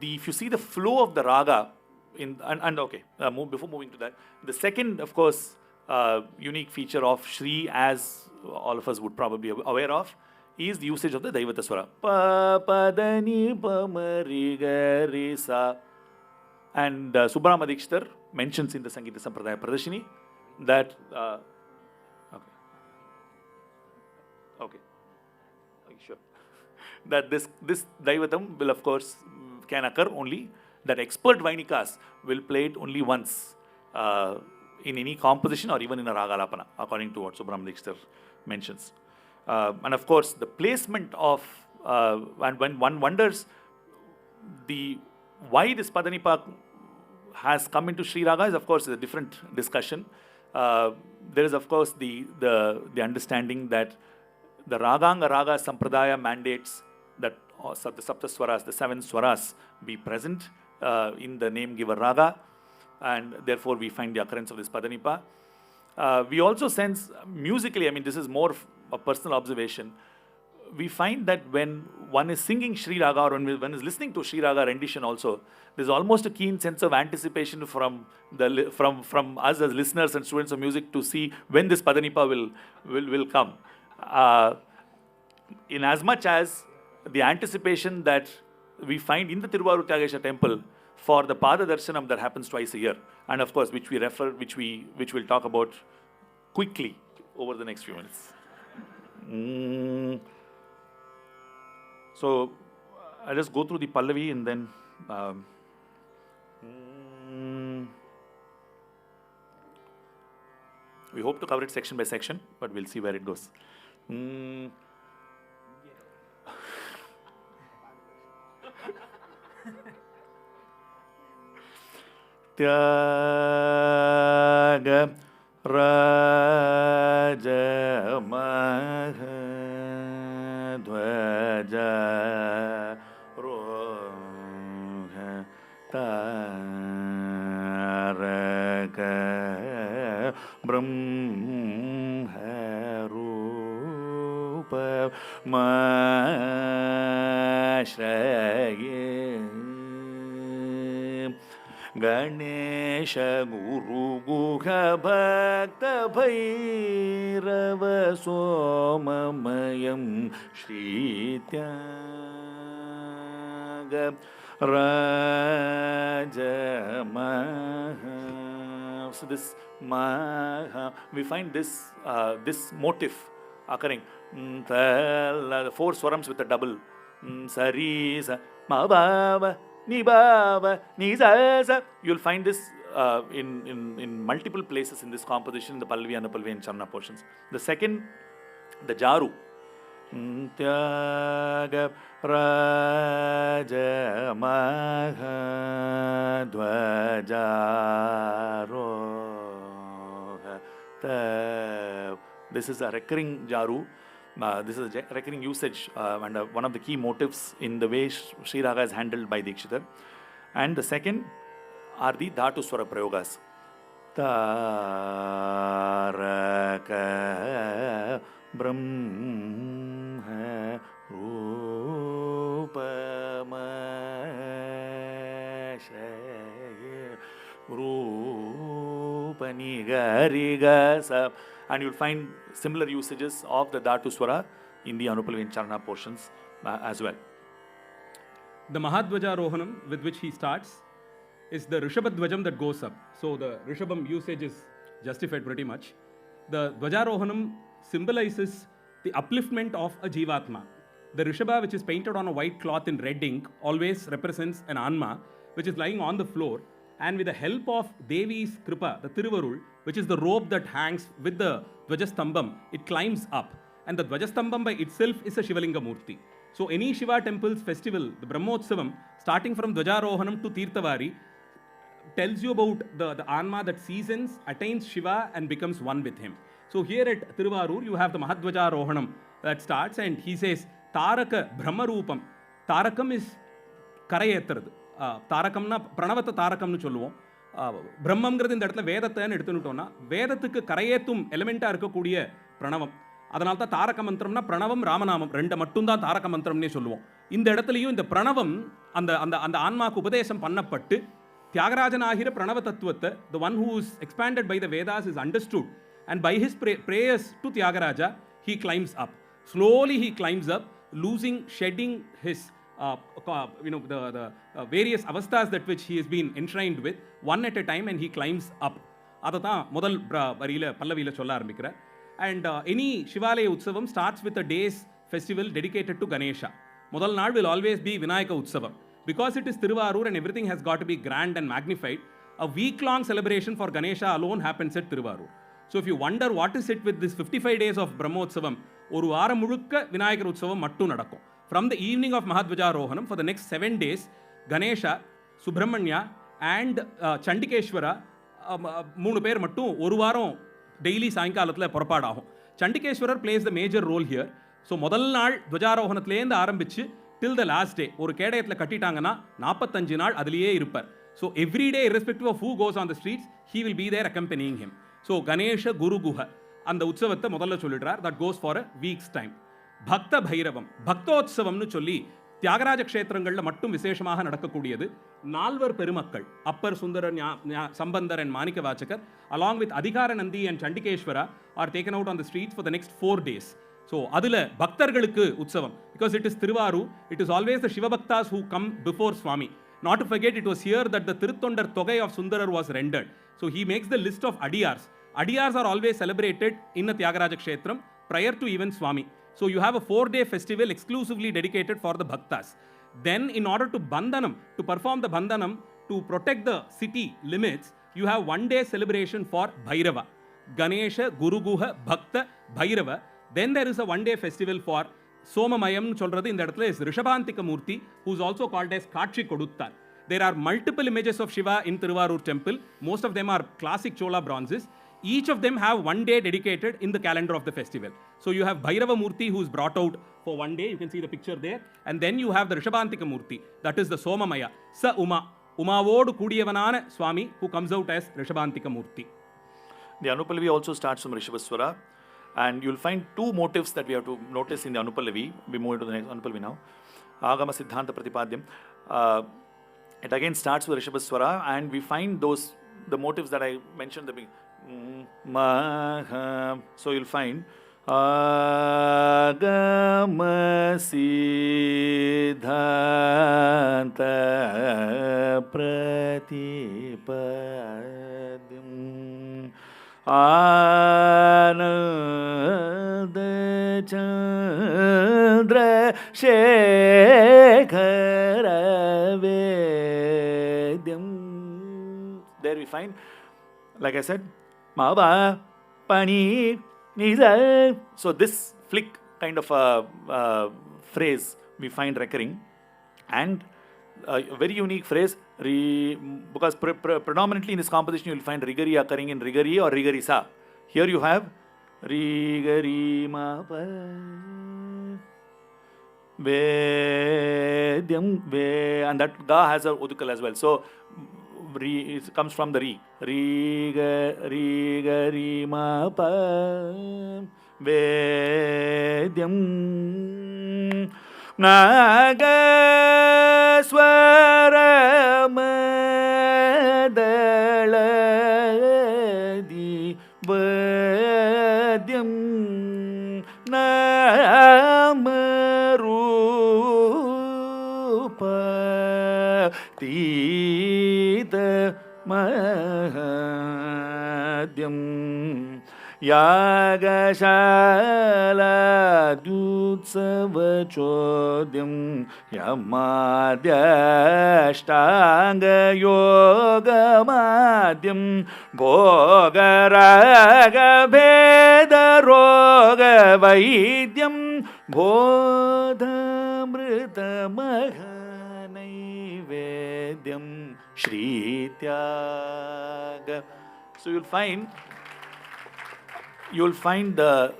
If you see the flow of the raga, before moving to that, the second, of course, unique feature of Shri, as all of us would probably be aware of, is the usage of the Daivata Swara. Pa, pa, da, ni, pa, ma, ri, ga, ri, sa. And Subrahma Dikshitar mentions in the Sangeeta Sampradaya Pradarshini that sure, that this Daivatam will, of course, can occur only, that expert Vainikas will play it only once in any composition or even in a Raga Lapana, according to what Subrahma Dikshitar mentions. And of course, the placement of, and when one wonders, the why this Padanipa has come into Sri Raga is, of course, a different discussion. There is, of course, the understanding that the Raganga Raga Sampradaya mandates that the Saptaswaras, the 7 Swaras, be present in the name giver Raga, and therefore we find the occurrence of this Padanipa. We also sense musically, I mean, this is more a personal observation, we find that when one is singing Sri Raga or when one is listening to Sri Raga rendition also, there's almost a keen sense of anticipation from us as listeners and students of music to see when this Padanipa will come. In as much as the anticipation that we find in the Tiruvarur Tyagesa temple for the Pada Darshanam that happens twice a year, and of course which we'll talk about quickly over the next few minutes. So I'll just go through the Pallavi and then we hope to cover it section by section, but we'll see where it goes. Tyagesa Raja Mahadhvajaroha Taraka Brahmarupa Mashraya Ganesha Guru Guha Bhakta Bhairava Somamayam Shri Tyagesa Raja Maha. So this Maha, we find this motif occurring. The 4 swarams with a double. Sari, sa, ma, ba, ni, ba, ni, sa. You'll find this in multiple places in this composition, in the Pallavi, Anupallavi and Charana portions. The second, the Jaru. Tyagesa Raja Mahadhvajaroha. This is a recurring Jaru. This is a recurring usage and one of the key motifs in the way Sri Raga is handled by Dikshitar. And the second are the Dhatu Swara Prayogas. Taraka Brahma Rupa Mashaya Rupa Nigariga Sa. And you'll find similar usages of the Dhatu Swara in the Anupallavi and Charana portions as well.
The Mahadhvajarohanam with which he starts is the Rishabhadvajam that goes up. So the Rishabham usage is justified pretty much. The Dvajarohanam symbolizes the upliftment of a Jivatma. The Rishabha, which is painted on a white cloth in red ink, always represents an Anma which is lying on the floor, and with the help of Devi's Kripa, the Tiruvarur, which is the rope that hangs with the Dvajastambam, it climbs up. And the Dvajastambam by itself is a Shivalinga Murti. So any Shiva temple's festival, the Brahmotsavam, starting from Dvajarohanam to Tirthavari, tells you about the Anma that seasons, attains Shiva and becomes one with him. So here at Tiruvarur, you have the Mahadhvajarohanam that starts, and he says, Taraka Brahmarupam. Tarakam is Karayetharadu. Tarakamna, Pranavata Tarakamnu Choluvom. Brahmamங்கிறது இந்த இடத்துல வேதத்தைன்னு எடுத்துட்டோம்னா வேதத்துக்கு கரையேத்தும் எலிமெண்டா இருக்கக்கூடிய பிரணவம். அதனால தான் தாரக மந்திரம்னா பிரணவம் ராமநாமம் ரெண்டு மட்டும் தான் தாரக மந்திரம்னே சொல்லுவோம். இந்த இடத்துலயும் இந்த பிரணவம் அந்த அந்த அந்த ஆன்மாக்கு உபதேசம் பண்ணப்பட்டு தியாகராஜனாகிற பிரணவ தத்துவத்தை the one who is expanded by the Vedas is understood, and by his prayers to Tyagaraja he climbs up. Slowly he climbs up, shedding his the various avasthas that which he has been enshrined with, one at a time, and he climbs up. Adha முதல் வரியில பல்லவியில சொல்ல ஆரம்பிக்கிறார். And any Shivalaya Utsavam starts with a day's festival dedicated to Ganesha. முதல் நாள் will always be Vinayaka Utsavam. Because it is Tiruvarur and everything has got to be grand and magnified, a week-long celebration for Ganesha alone happens at Tiruvarur. So if you wonder what is it with this 55 days of Brahmotsavam, ஒரு வாரம் முழுக்க விநாயகர் உற்சவம் மட்டும் நடக்கும். From the evening of Mahadhvajarohanam, for the next 7 days, Ganesha Subramanya and Chandikeshwara 3 பேர் மட்டும் ஒரு வாரம் டெய்லி சாயங்காலத்தில் புறப்பாடாகும். Chandikeswarar plays the major role here. So முதல் நாள் துவஜாரோகணத்துலேருந்து ஆரம்பித்து டில் த லாஸ்ட் டே ஒரு கேடயத்தில் கட்டிட்டாங்கன்னா 45 நாள் அதுலேயே இருப்பார். So every day irrespective of who goes on the streets, he will be there accompanying him. So Ganesha Guru Guha அந்த உற்சவத்தை முதல்ல சொல்லிடுறார். That goes for a weeks time. பக்த பைரவம் பக்தோத்சவம்னு சொல்லி தியாகராஜ க்ஷேத்திரங்களில் மட்டும் விசேஷமாக நடக்கக்கூடியது. 4 பெருமக்கள் Appar Sundarar Sambandar and Manikkavasagar along with Adhikara Nandi and Chandikeshwara are taken out on the streets for the next 4 days. So அதில் பக்தர்களுக்கு உற்சவம். Because it is Thiruvarur, it is always the Shivabhaktas who come before Swami. Not to forget, it was here that the Tirutondar Thogai of Sundarar was rendered. So he makes the list of Adiyars. Adiyars are always celebrated in the Tyagaraja Kshetram prior to even Swami. So you have a 4-day festival exclusively dedicated for the Bhaktas. Then in order to Bandhanam, to perform the Bandhanam, to protect the city limits, you have 1-day celebration for Bhairava. Ganesha, Guruguha, Bhakta, Bhairava. Then there is a 1-day festival for Somamayam சொல்றது இந்த இடத்துல is Rishabhantika Murti, who is also called as Kaatchi Koduttar. There are multiple images of Shiva in Tiruvarur temple. Most of them are classic Chola bronzes. Each of them have 1 day dedicated in the calendar of the festival. So you have Bhairava Murti who is brought out for 1 day. You can see the picture there. And then you have the Rishabhantika Murti. That is the Somamaya. Sa Uma. Umavodu Kudiyavanana Swami who comes out as Rishabhantika Murti.
The Anupallavi also starts from Rishabhaswara. And you'll find 2 motifs that we have to notice in the Anupallavi. We move to the next Anupallavi now. Agama Siddhanta Pratipadyam. It again starts with Rishabhaswara, and we find the motifs that I mentioned at the beginning. So you'll find Agama Siddhanta Pratipadyam. Ananda Chandra Shekhara Vedyam. There we find, like I said, Maba Pani Nisa. So this flick kind of a phrase we find recurring, and a very unique phrase, because predominantly in this composition you will find rigari occurring in rigari or rigari sa. Here you have rigari ma pa vedyam ve, and that ga has a udukal as well. So it comes from the rigari ma pa vedyam Nagaswaramadaladhi Vadyam Namarupa Tita Mahadyam Yaga Shala Utsavam Yamadhyashtanga Yoga Madhyam Bhogaraga Bheda Roga Vaidyam Bodhamrita Mahanaivedyam Shri Tyaga. So you'll find the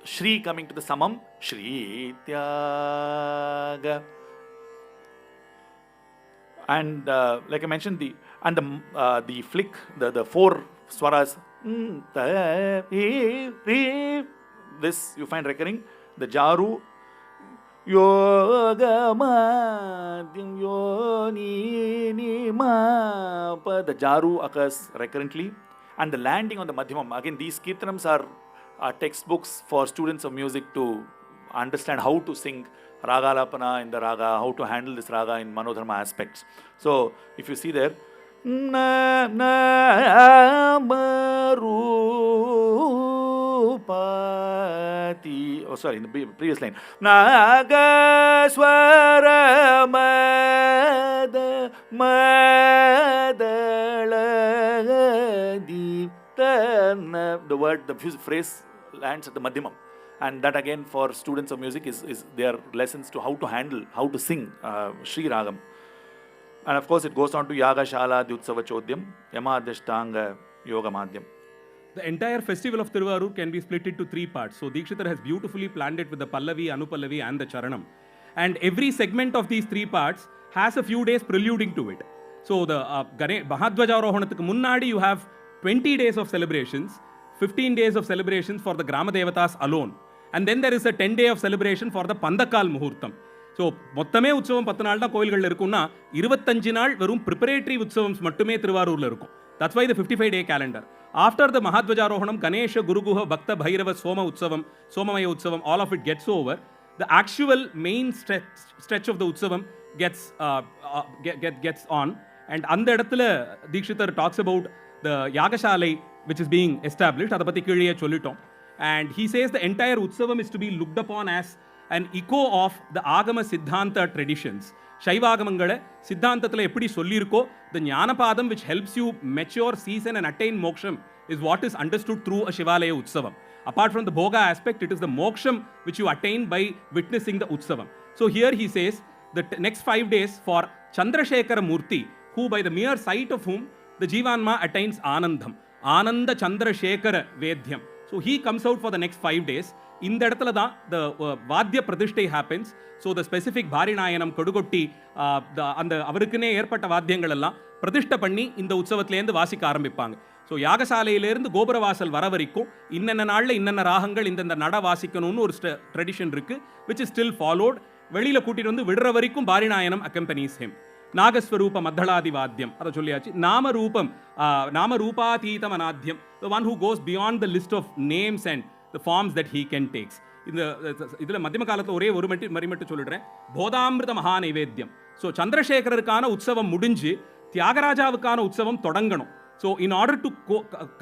Shri coming to the Samam, Shri Tyaga. And like I mentioned, the flick, the 4 swaras, this you find recurring. The Jaru, Yoga Madhyam Yoni Nima, the Jaru occurs recurrently. And the landing on the Madhyamam. Again, these Kirtanams are textbooks for students of music to understand how to sing Raga Lapana in the Raga, how to handle this Raga in Manodharma aspects. So, if you see there, Namarupati, in the previous line, Nagaswara Madaladi. The phrase lands at the Madhyamam. And that again for students of music is their lessons to how to handle, how to sing Sri Ragam. And of course, it goes on to Yaga, Shala, Utsava Chodyam, Yamadhishtanga, Yoga Madhyam.
The entire festival of Tiruvarur can be split into 3 parts. So Dikshitar has beautifully planned it with the Pallavi, Anupallavi and the Charanam. And every segment of these 3 parts has a few days preluding to it. So the Mahadhvajarohanathukku munnadi you have 20 days of celebrations, 15 days of celebrations for the Grama Devatas alone. And then there is a 10-day of celebration for the Pandakal Muhurtam. So மொத்தமே உற்சவம் 10 நாள் தான் கோயில்கள் இருக்கும்னா 25 நாள் வெறும் preparatory உற்சவம் மட்டுமே திருவாரூர்ல இருக்கும். That's why the 55-day calendar. After the Mahadhvajarohanam, Ganesha, Guruguha, Bhakta, Bhairava, Soma Utsavam, Somamaya Utsavam, all of it gets over. The actual main stretch of the Utsavam gets on. And அந்த இடத்துல Dikshitar talks about the Yaga Shala which is being established. அதை பற்றி கீழே சொல்லிட்டோம். And he says the entire Utsavam is to be looked upon as an echo of the Agama Siddhanta traditions. Shaivagamangala Siddhantathila eppadi sollirukko, the Jnanapadam which helps you mature, season and attain moksham is what is understood through a Shivalaya Utsavam. Apart from the Bhoga aspect, it is the moksham which you attain by witnessing the Utsavam. So here he says the next 5 days for Chandrasekhara Murti, who by the mere sight of whom the Jivanma attains Anandam. Ananda Chandrasekhara Vedhyam. So he comes out for the next 5 days. இந்த இடத்துல தான் the வாத்திய பிரதிஷ்டை happens. So the specific பாரிநாயனம், கொடுகொட்டி, அந்த அவருக்குன்னே ஏற்பட்ட வாத்தியங்கள் எல்லாம் பிரதிஷ்டை பண்ணி இந்த உற்சவத்திலேருந்து வாசிக்க ஆரம்பிப்பாங்க. ஸோ யாகசாலையிலேருந்து கோபுரவாசல் வர வரைக்கும் இன்னென்ன நாளில் இன்னென்ன ராகங்கள் இந்தந்த நட வாசிக்கணும்னு ஒரு ட்ரெடிஷன் இருக்குது, which is still followed. வெளியில் கூட்டிகிட்டு வந்து விடுற வரைக்கும் பாரிநாயனம் accompanies him. நாகஸ்வரூப மத்தளாதி வாத்தியம் அதை சொல்லியாச்சு. நாமரூபாதீதம் அநாத்தியம், the one who goes beyond the list of names and the forms that he can takes. இதில் மத்தியம காலத்தில் ஒரே ஒரு மட்டும் சொல்லிடுறேன். போதாமிருத மகா நைவேத்தியம். ஸோ சந்திரசேகரருக்கான உற்சவம் முடிஞ்சு தியாகராஜாவுக்கான உற்சவம் தொடங்கணும். So in order to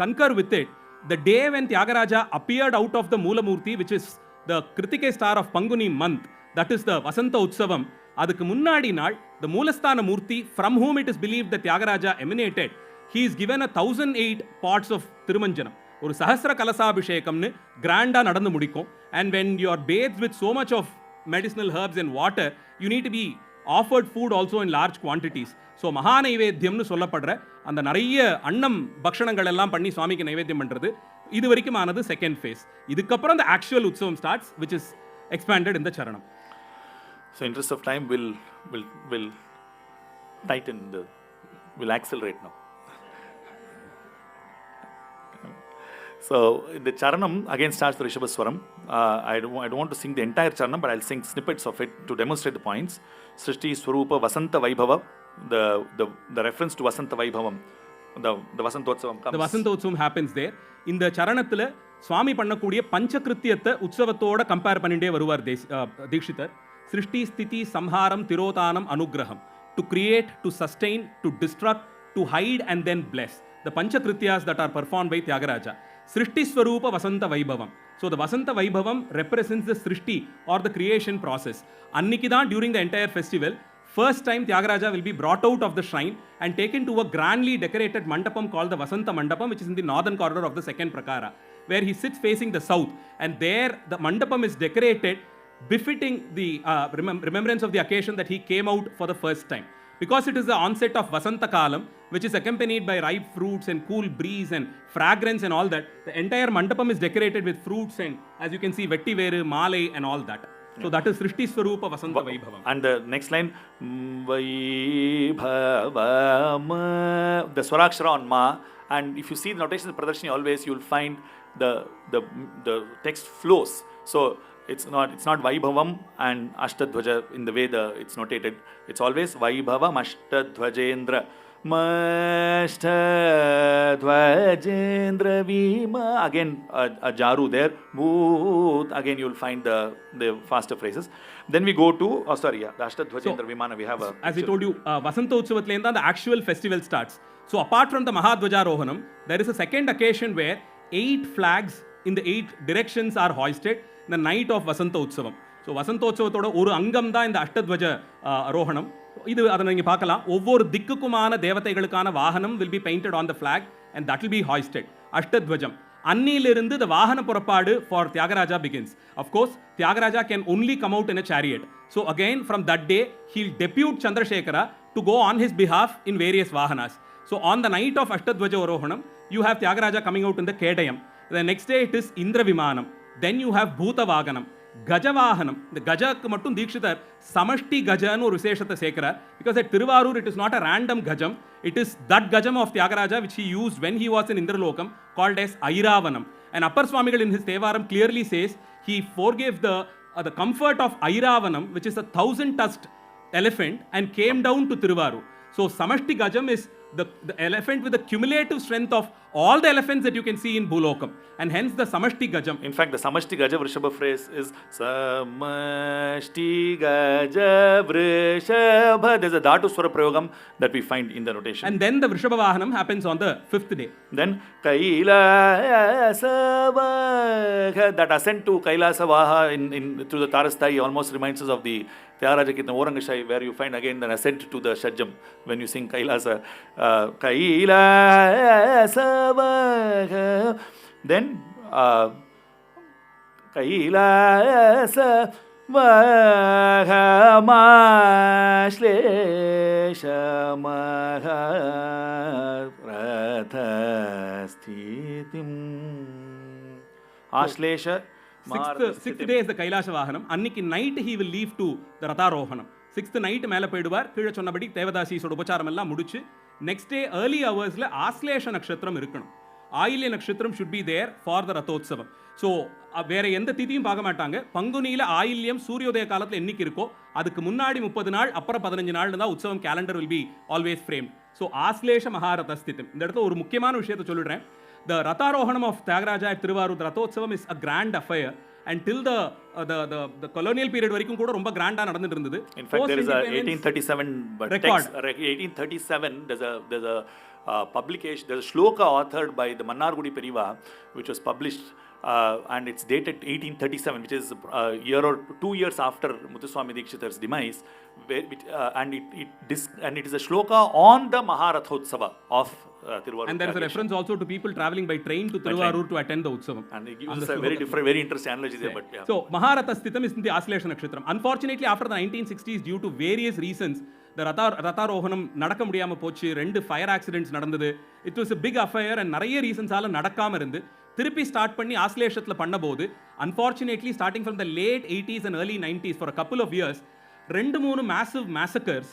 concur with it, the day when Tyagaraja appeared out of the Moolamurti, which is the Kritike star of Panguni month, that is the Vasanta Utsavam, அதுக்கு முன்னாடி நாள் the மூலஸ்தான Murthy from whom it is believed that Tyagaraja emanated, he is given 1008 pots of Tirumanjanam. ஒரு சஹஸ்ர கலசாபிஷேகம்னு கிராண்டா நடந்து முடிக்கும். And when you are bathed with so much of medicinal herbs and water, you need to be offered food also in large quantities. So மகா நைவேத்தியம்னு சொல்லப்படுற அந்த நிறைய அன்னம் பக்ஷணங்கள் எல்லாம் பண்ணி சுவாமிக்கு நைவேத்தியம் பண்ணுறது இது வரைக்கும் ஆனது செகண்ட் ஃபேஸ். இதுக்கப்புறம் the actual உற்சவம் starts, which is expanded in the Charanam.
So interest of time will tighten will accelerate now. So the Charanam again starts the Rishabhaswaram. I don't want to sing the entire Charanam, but I'll sing snippets of it to demonstrate the points. Srishti Swarupa Vasanta Vaibhava, the reference to Vasanta Vaibhavam, the Vasantotsavam comes.
The Vasantotsavam happens there. இந்த சரணத்தில் சுவாமி பண்ணக்கூடிய பஞ்சகிருத்தியத்தை உற்சவத்தோட compare பண்ணிட்டே வருவார் தீக்ஷிதர். சிருஷ்டி ஸ்திதி சம்ஹாரம் திரோதானம் அனுகிரகம், to create, to sustain, to destruct, to hide and then bless. The Panchakrityas that are performed by Tyagaraja. Srishti Swarupa Vasanta Vaibhavam. So the Vasanta Vaibhavam represents the Srishti or the creation process. Annikidan during the entire festival, first time Tyagaraja will be brought out of the shrine and taken to a grandly decorated mandapam called the Vasanta Mandapam, which is in the northern corner of the second Prakara, where he sits facing the south. And there the mandapam is decorated befitting the remembrance of the occasion that he came out for the first time. Because it is the onset of Vasanta Kalam, which is accompanied by ripe fruits and cool breeze and fragrance and all that, the entire mandapam is decorated with fruits and, as you can see, Vetti Veru, Malai and all that. So that is Srishti Swarupa Vasanta Vaibhavam.
And the next line, Vaibhavam, the Swarakshara on Ma, and if you see the notation of Pradarshini always, you will find the text flows. So it's not Vaibhavam and Ashtadhvaja in the way it's notated. It's always Vaibhavam Ashtadhvajendra Mashtadhvajendra Vima. Again a Jaru there. Bhoot. Again you will find the faster phrases. Then we go to the Ashtadhvajendra Vimana. We have a
as I told you, Vasanta Utsavathlenda the actual festival starts. So apart from the Mahadhvajarohanam, there is a second occasion where 8 flags in the 8 directions are hoisted the night of Vasanta Utsavam. So Vasanta Utsavatoda ஒரு அங்கம் தான் இந்த அஷ்டத்வஜ ஆரோகணம். இது அதை நீங்கள் பார்க்கலாம். ஒவ்வொரு திக்குக்குமான தேவதைகளுக்கான வாகனம் will be painted on the flag and that will be hoisted. அஷ்டத்வஜம். அன்னிலிருந்து the வாகன புறப்பாடு for Tyagaraja begins. Of course, Tyagaraja can only come out in a chariot. So again, from that day, he'll depute Chandrasekhara to go on his behalf in various vahanas. So on the night of Mahadhvajarohanam, you have Tyagaraja coming out in the Kedayam. The next day it is Indra Vimanam. Then you have Bhuta Vaganam. Gajavahanam. The Gaja mattum Dikshitar Samashti Gaja nu Viseshata Sekara. Because at Tiruvarur it is not a random Gajam. It is that Gajam of Tyagaraja which he used when he was in Indralokam called as Airavanam. And Upper Swamigal in his Tevaram clearly says he forgave the comfort of Airavanam, which is a 1,000-tusked elephant, and came down to Tiruvarur. So Samashti Gajam is the elephant with the cumulative strength of all the elephants that you can see in Bhulokam, and hence the Samashti Gajam.
In fact, the Samashti Gaja Vrishabha phrase is Samashti Gaja Vrishabha. There's a Dhatu Swara Prayogam that we find in the notation.
And then the Vrishabha Vahanam happens on the 5th day.
Then Kailasavaha, that ascent to Kailasavaha through the Tarasthai almost reminds us of the Tyagaraja Kirtan Orangashai, where you find again the ascent to the Shajjam when you sing Kailasa. Kailasavaha. Then Kailasavaha Mashlesha Maharathastitim. Ashlesha.
Sixth day is the Kailasha Vahanam. Anniki night he will leave to the Ratharohanam. 6th night மேல போயிடுவார். கீழே சொன்னபடி தேவதாசியோட உபச்சாரம் எல்லாம் முடிச்சு next day early hoursல ஆஸ்லேஷ நட்சத்திரம் இருக்கணும். ஆயில்ய நட்சத்திரம் should be there for the Rathotsavam. So வேற எந்த திதியும் பார்க்க மாட்டாங்க. பங்குனியில ஆயில்யம் சூரியோதய காலத்துல என்னைக்கு இருக்கோ அதுக்கு முன்னாடி 30 நாள் அப்புறம் 15 நாள் தான் உற்சவம் calendar will be always framed. So ஆஸ்லேஷ மகாரதஸ்திதம். இந்த இடத்துல ஒரு முக்கியமான விஷயத்தை சொல்லிடுறேன். The Ratharohanam of Tyagaraja at Tiruvarur, the Rathotsavam is a grand affair. Until the colonial period வரைக்கும் கூட ரொம்ப கிராண்டா நடந்துட்டு இருந்தது.
In fact, there is a 1837
record.
1837 there's a publication, there's a shloka authored by the Mannargudi Periva, which was published and it's dated 1837, which is a year or 2 years after Muthuswāmi Dikshitar's demise, and it is a shloka on the Maharathotsava of Tiruvarur.
And there is a reference also to people traveling by train to Tiruvarur to attend the Utsavam.
And it gives us a very different, very interesting analogy there. But yeah.
So Maharathastitam is in the Aslesha Nakshatram. Unfortunately, after the 1960s, due to various reasons, the Ratharohanam நடக்க முடியாம போச்சு. 2 fire accidents நடந்தது. It was a big affair and நிறைய ரீசன்ஸால நடக்காம இருந்து திருப்பி start பண்ணி ஆஸ்லேஷத்துல பண்ணபோது unfortunately starting from the late 80s and early 90s for a couple of years 2-3 massive massacres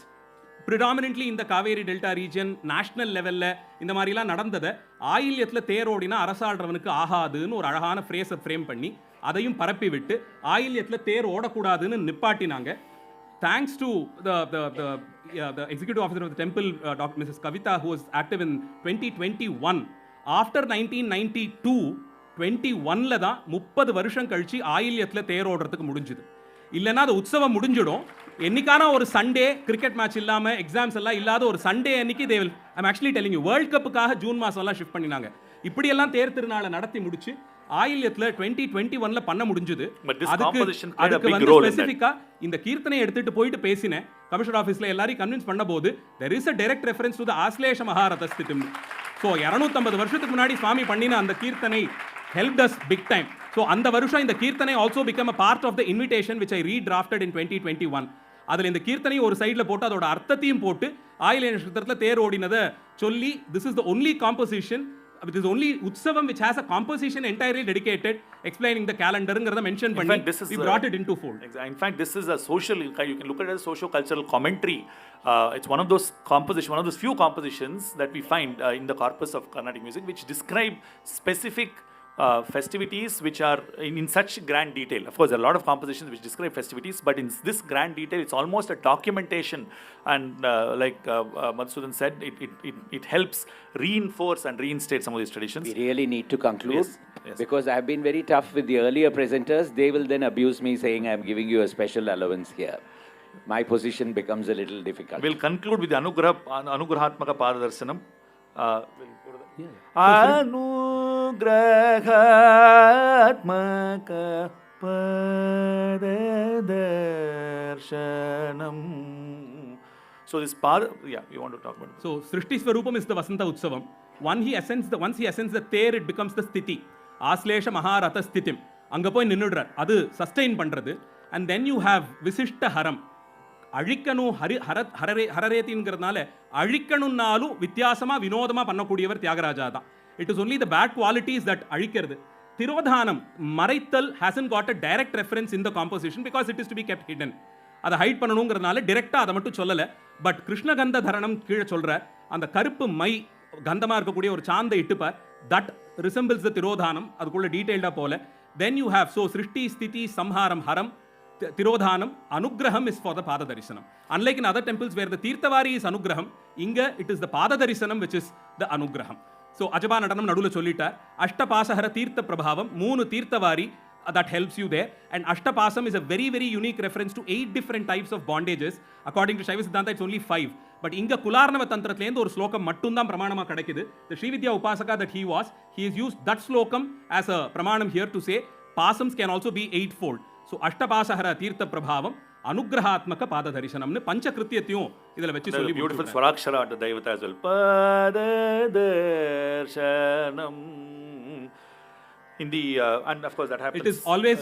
predominantly in the Kaveri Delta region national level இந்த மாதிரிலாம் நடந்ததை ஆயில்யத்துல தேரோடினா அரசாடுறவனுக்கு ஆகாதுன்னு ஒரு அழகான ஃப்ரேஸை ஃப்ரேம் பண்ணி அதையும் பரப்பி விட்டு ஆயில்யத்துல தேர் ஓடக்கூடாதுன்னு நிப்பாட்டினாங்க. Thanks to the executive officer of the temple, Dr. Mrs. Kavita, who was active in 2021. After 1992, 21ல தான் 30 வருஷம் கழிச்சு ஆயில்யத்துல தேர் ஓடுறதுக்கு முடிஞ்சுது. இல்லைன்னா அது உற்சவம் முடிஞ்சிடும். என்னைக்கான ஒரு சண்டே கிரிக்கெட் மேட்ச் இல்லாம எக்ஸாம்ஸ் எல்லாம் இல்லாத ஒரு சண்டே அன்னைக்கு they will, I'm actually telling you, world கப்புக்காக ஜூன் மாசம் எல்லாம் ஷிஃப்ட் பண்ணினாங்க. இப்படி எல்லாம் தேர் திருநாளை நடத்தி முடிச்சு ஆயில்யத்துல 2021ல பண்ண முடிஞ்சது. அதுக்கு வந்து ஸ்பெசிஃபிக்கா இந்த கீர்த்தனை எடுத்துட்டு போயிட்டு பேசினேன் கமிஷனர் ஆபீஸ்ல எல்லாரையும் கன்வின்ஸ் பண்ண போது there is a direct reference to the Ashlesha மகாரதஸ்திதம். ஸோ 250 வருஷத்துக்கு முன்னாடி சுவாமி பண்ணின அந்த கீர்த்தனை helped us big time. So அந்த வருஷம் இந்த கீர்த்தனை also become a part of the invitation which I redrafted in 2021. அதில் இந்த கீர்த்தனை ஒரு சைடில் போட்டு அதோட அர்த்தத்தையும் போட்டு ஆயில்ய நட்சத்திரத்தில் தேர் ஓடினதை சொல்லி this is the only composition, it is only Utsavam which has a composition entirely dedicated explaining the calendar ங்கிறத மென்ஷன் பண்ணி we brought it into fold.
In fact, this is a social, you can look at it as socio-cultural commentary. It's one of those few compositions that we find in the corpus of Carnatic music which describe specific festivities which are in such grand detail. Of course, there are a lot of compositions which describe festivities, but in this grand detail, it's almost a documentation. And like Madhusudhanan said, it helps reinforce and reinstate some of these traditions.
We really need to conclude
yes.
Because I have been very tough with the earlier presenters. They will then abuse me saying I am giving you a special allowance here. My position becomes a little difficult.
We'll conclude with the Anugrahatmaka Padadarsanam. Anugrahatmaka Padadarshanam. So this you want to talk about it?
So Srishti Swarupam is the Vasanta Utsavam. Once he ascends the தேர், it becomes the Sthiti. ஆஸ்லேஷ மகாரத ஸ்திதிம். அங்க போய் நின்னுடுறார். அது sustain பண்றது. and then you have Visishta Haram. அழிக்கணும் ஹரரேத்திங்கிறதுனால அழிக்கணும்னாலும் வித்தியாசமா வினோதமா பண்ணக்கூடியவர் தியாகராஜா தான். It is only the bad qualities that அழிக்கிறது. திரோதானம் மறைத்தல் hasn't got a direct reference in the composition because it is to be kept hidden. அதை ஹைட் பண்ணணுங்கிறதுனால டிரெக்டாக அதை மட்டும் சொல்லலை. பட் கிருஷ்ணகந்த தரணம் கீழே சொல்கிற அந்த கருப்பு மை கந்தமாக இருக்கக்கூடிய ஒரு சாந்தை இட்டுப்பார், தட் ரிசம்பிள்ஸ் த திரோதானம். அதுக்குள்ள டீட்டெயில்டாக போல. தென் யூ ஹேவ் ஸோ சிருஷ்டி ஸ்திதி சம்ஹாரம் ஹரம் திரோதானம் அனுகிரகம் இஸ் ஃபார் த பாத தரிசனம். Unlike in other temples where the தீர்த்தவாரி இஸ் அனுகிரகம், இங்கே இட் இஸ் த பாத தரிசனம் விச் இஸ் த அனுகிரகம். ஸோ அஜபா நடனம் நடுவில் சொல்லிட்டார். அஷ்டபாசஹர தீர்த்த பிரபாவம், 3 தீர்த்தவாரி that helps you there, and Ashtapasam is a very very unique reference to 8 different types of bondages. According to Shaiva Siddhanta it's only 5, but inga Kularnava tantrathilende or slokam mattundam pramanama kadakidhu. The Srividya Upasaka that he has used that slokam as a pramanam here to say pasams can also be 8-fold. So Ashtapasahara Tirtha Prabhavam Anugrahatmaka Pada Darishanam ne Panchakrityatiyum idhula vechi solli
beautiful Swarakshara at the Daivata as well. Pada Darshanam. In the and of course that happens.
It is always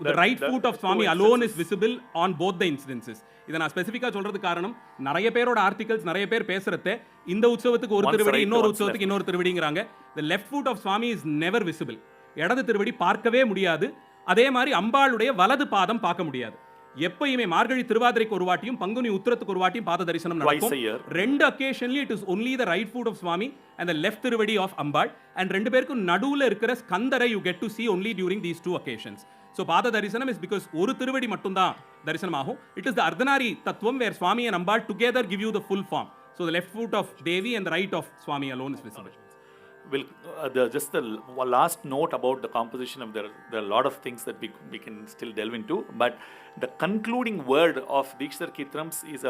the right foot of Swami alone is visible on both the incidences. இதை நான் ஸ்பெசிஃபிக்காக சொல்கிறதுக்கு காரணம், நிறைய பேரோட articles நிறைய பேர் பேசுகிறத இந்த உற்சவத்துக்கு ஒரு திருவடி, இன்னொரு உற்சவத்துக்கு இன்னொரு திருவடிங்கிறாங்க. the left foot of Swami is never visible. இடது திருவடி பார்க்கவே முடியாது. அதே மாதிரி அம்பாளுடைய வலது பாதம் பார்க்க முடியாது. எப்பயுமே மார்கழி திருவாதிரைக்கு ஒரு வாட்டியும் பங்குனி உத்திரத்துக்கு ஒரு வாட்டியும் பாத தரிசனம் நடக்கும். 2 occasionally it is only the right foot of Swami and the left திருவடி of Ambal, and 2 பேருக்கு நடுவுல இருக்கிற ஸ்கந்தரை you get to see only during these 2 occasions. So பாத தரிசனம் is because ஒரு திருவடி மட்டும் தான் தரிசனம் ஆகும். It is the Ardhanari Tattvam where Swami and Ambal together give you the full form. So the left foot of Devi and the right of Swami alone is visible.
Just the last note about the composition of there are a lot of things that we can still delve into, but the concluding word of Dikshitar Kirtanams is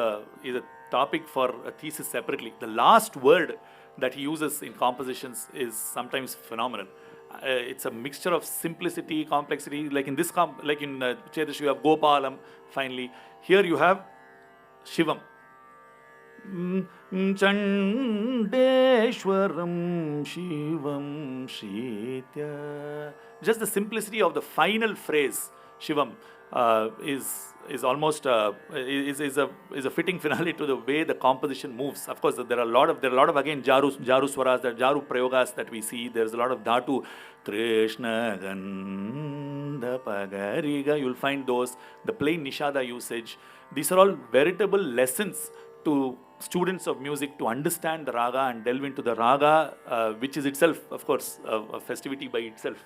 a topic for a thesis separately. The last word that he uses in compositions is sometimes phenomenal. It's a mixture of simplicity, complexity. Like in this like in Chedash you have Gopalam. Finally, here you have Shivam. Chandeshwaram Shivam Shritya. Just the simplicity of the final phrase Shivam is almost is a fitting finale to the way the composition moves. Of course, there are a lot of again jaru swaras, the jaru prayogas that we see. There's a lot of dhatu Krishna Gandha Pagariga. You'll find those, the plain nishada usage. These are all veritable lessons to students of music to understand the raga and delve into the raga, which is itself, of course, a festivity by itself.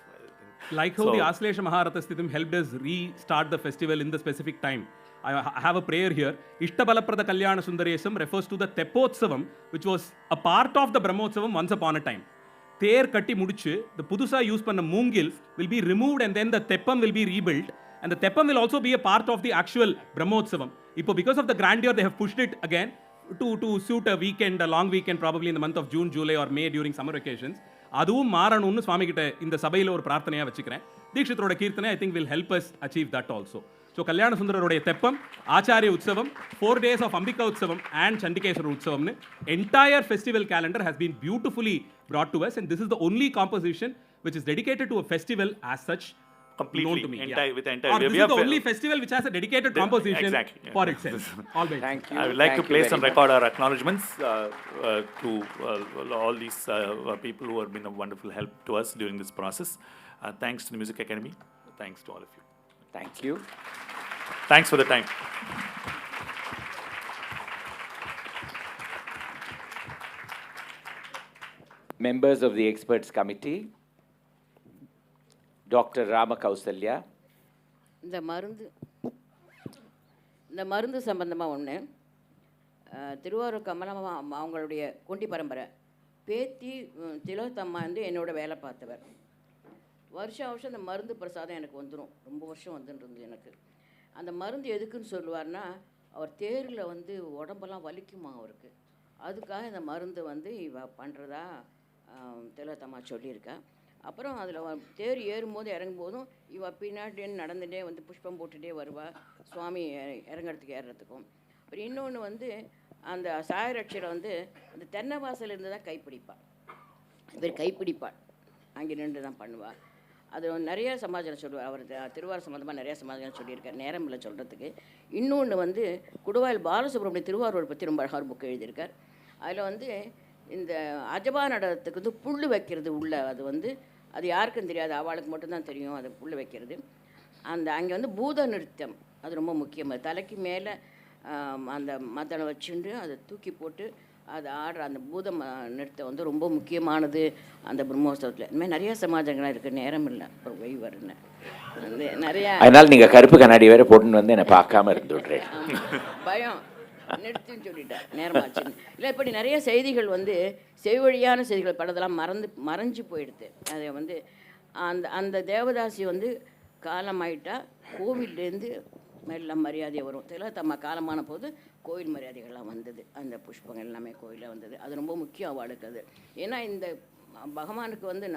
Like how the Aslesha Maharata Sthitham helped us restart the festival in the specific time. I have a prayer here. Ishtabalaprada Kalyana Sundaresam refers to the Teppotsavam, which was a part of the Brahmotsavam once upon a time. Ther katti mudichu, the Pudusa use panna Moongil will be removed and then the Teppam will be rebuilt. And the Teppam will also be a part of the actual Brahmotsavam. Because of the grandeur, they have pushed it again to suit a weekend, a long weekend, probably in the month of June, July or May during summer occasions. அதுவும் மாறணும்னு சுவாமி கிட்ட இந்த சபையில் ஒரு பிரார்த்தனையாக வச்சுக்கிறேன். தீக்ஷிதரோட கீர்த்தனை I think will help us achieve that also. So கல்யாண சுந்தரருடைய தெப்பம், ஆச்சாரிய உற்சவம், 4 days of Ambika உற்சவம் அண்ட் சண்டிகேஸ்வர உற்சவம்னு entire festival calendar has been beautifully brought to us, and this is the only composition which is dedicated to a festival as such.
Completely,
to me,
with the entire.
This is the only festival which has a dedicated composition for itself. Always.
Thank you.
I would like to place on record our acknowledgements to all these people who have been a wonderful help to us during this process. Thanks to the Music Academy. Thanks to all of you.
Thank you.
Thanks for the time.
Members of the experts committee, Dr. Rama Kausalya.
இந்த மருந்து சம்பந்தமாக ஒன்று, திருவாரூர் கமலம்மா அவங்களுடைய குண்டி பரம்பரை பேத்தி திலோத்தம்மா வந்து என்னோட வேலை பார்த்தவர். வருஷம் இந்த மருந்து பிரசாதம் எனக்கு வந்துடும், ரொம்ப வருஷம் வந்துன்றது எனக்கு. அந்த மருந்து எதுக்குன்னு சொல்லுவார்னா, அவர் தேரில் வந்து உடம்பெல்லாம் வலிக்குமா அவருக்கு, அதுக்காக இந்த மருந்து வந்து இவ பண்ணுறதா திலோத்தம்மா சொல்லியிருக்கா. அப்புறம் அதில் தேர் ஏறும்போது இறங்கும்போதும் இவ பின்னாடி நடந்துகிட்டே வந்து புஷ்பம் போட்டுகிட்டே வருவா சுவாமி இறங்குறதுக்கு ஏறுறதுக்கும். அப்புறம் இன்னொன்று வந்து அந்த சாயரட்சியில் வந்து அந்த தென்னை வாசல் இருந்து தான் கைப்பிடிப்பாள், இவர் கைப்பிடிப்பாள், அங்கே நின்று தான் பண்ணுவாள். அது நிறைய சமாஜம் சொல்லுவார். அவர் திருவாரூர் சம்மந்தமாக நிறைய சமாஜம் சொல்லியிருக்கார், நேரம் இல்லை சொல்கிறதுக்கு. இன்னொன்று வந்து குடுவாயில் பாலசுப்ரமணிய திருவாரூர் பற்றி ரொம்ப அழகாக புக் எழுதியிருக்கார். அதில் வந்து இந்த அஜபா நடனத்துக்கு வந்து புல் வைக்கிறது உள்ள, அது வந்து அது யாருக்கும் தெரியாது, அவளுக்கு மட்டும்தான் தெரியும் அது புல் வைக்கிறது. அங்கே வந்து பூத நிறுத்தம் அது ரொம்ப முக்கியம். தலைக்கு மேலே அந்த மதனை வச்சுட்டு அதை தூக்கி போட்டு அது ஆடுற அந்த பூத நிறுத்தம் வந்து ரொம்ப முக்கியமானது அந்த பிரம்மோற்சவத்தில். இந்த மாதிரி நிறைய சமாஜங்கள்லாம் இருக்குது, நேரம் இல்லை ஒரு வைவர்னு வந்து நிறையா.
அதனால் நீங்கள் கருப்பு கண்ணாடி வேறு போட்டுன்னு வந்து என்னை பார்க்காம இருந்து விட்றேன்.
பயம் நிறுத்தின்னு சொல்லிட்டேன், நேரமாச்சுன்னு. இல்லை இப்படி நிறைய செய்திகள் வந்து செவ்வழியான செய்திகள் படத்தெல்லாம் மறைஞ்சு போயிடுது. அதை வந்து அந்த தேவதாசி வந்து காலமாயிட்டா கோவிலேருந்து மெல்ல மரியாதை வரும். திலோத்தம்மா காலமான போது கோவில் மரியாதைகள்லாம் வந்தது, அந்த புஷ்பங்கள் எல்லாமே கோயிலில் வந்தது. அது ரொம்ப முக்கியம் அவளுக்கு. அது ஏன்னா இந்த பகவானுக்கு வந்து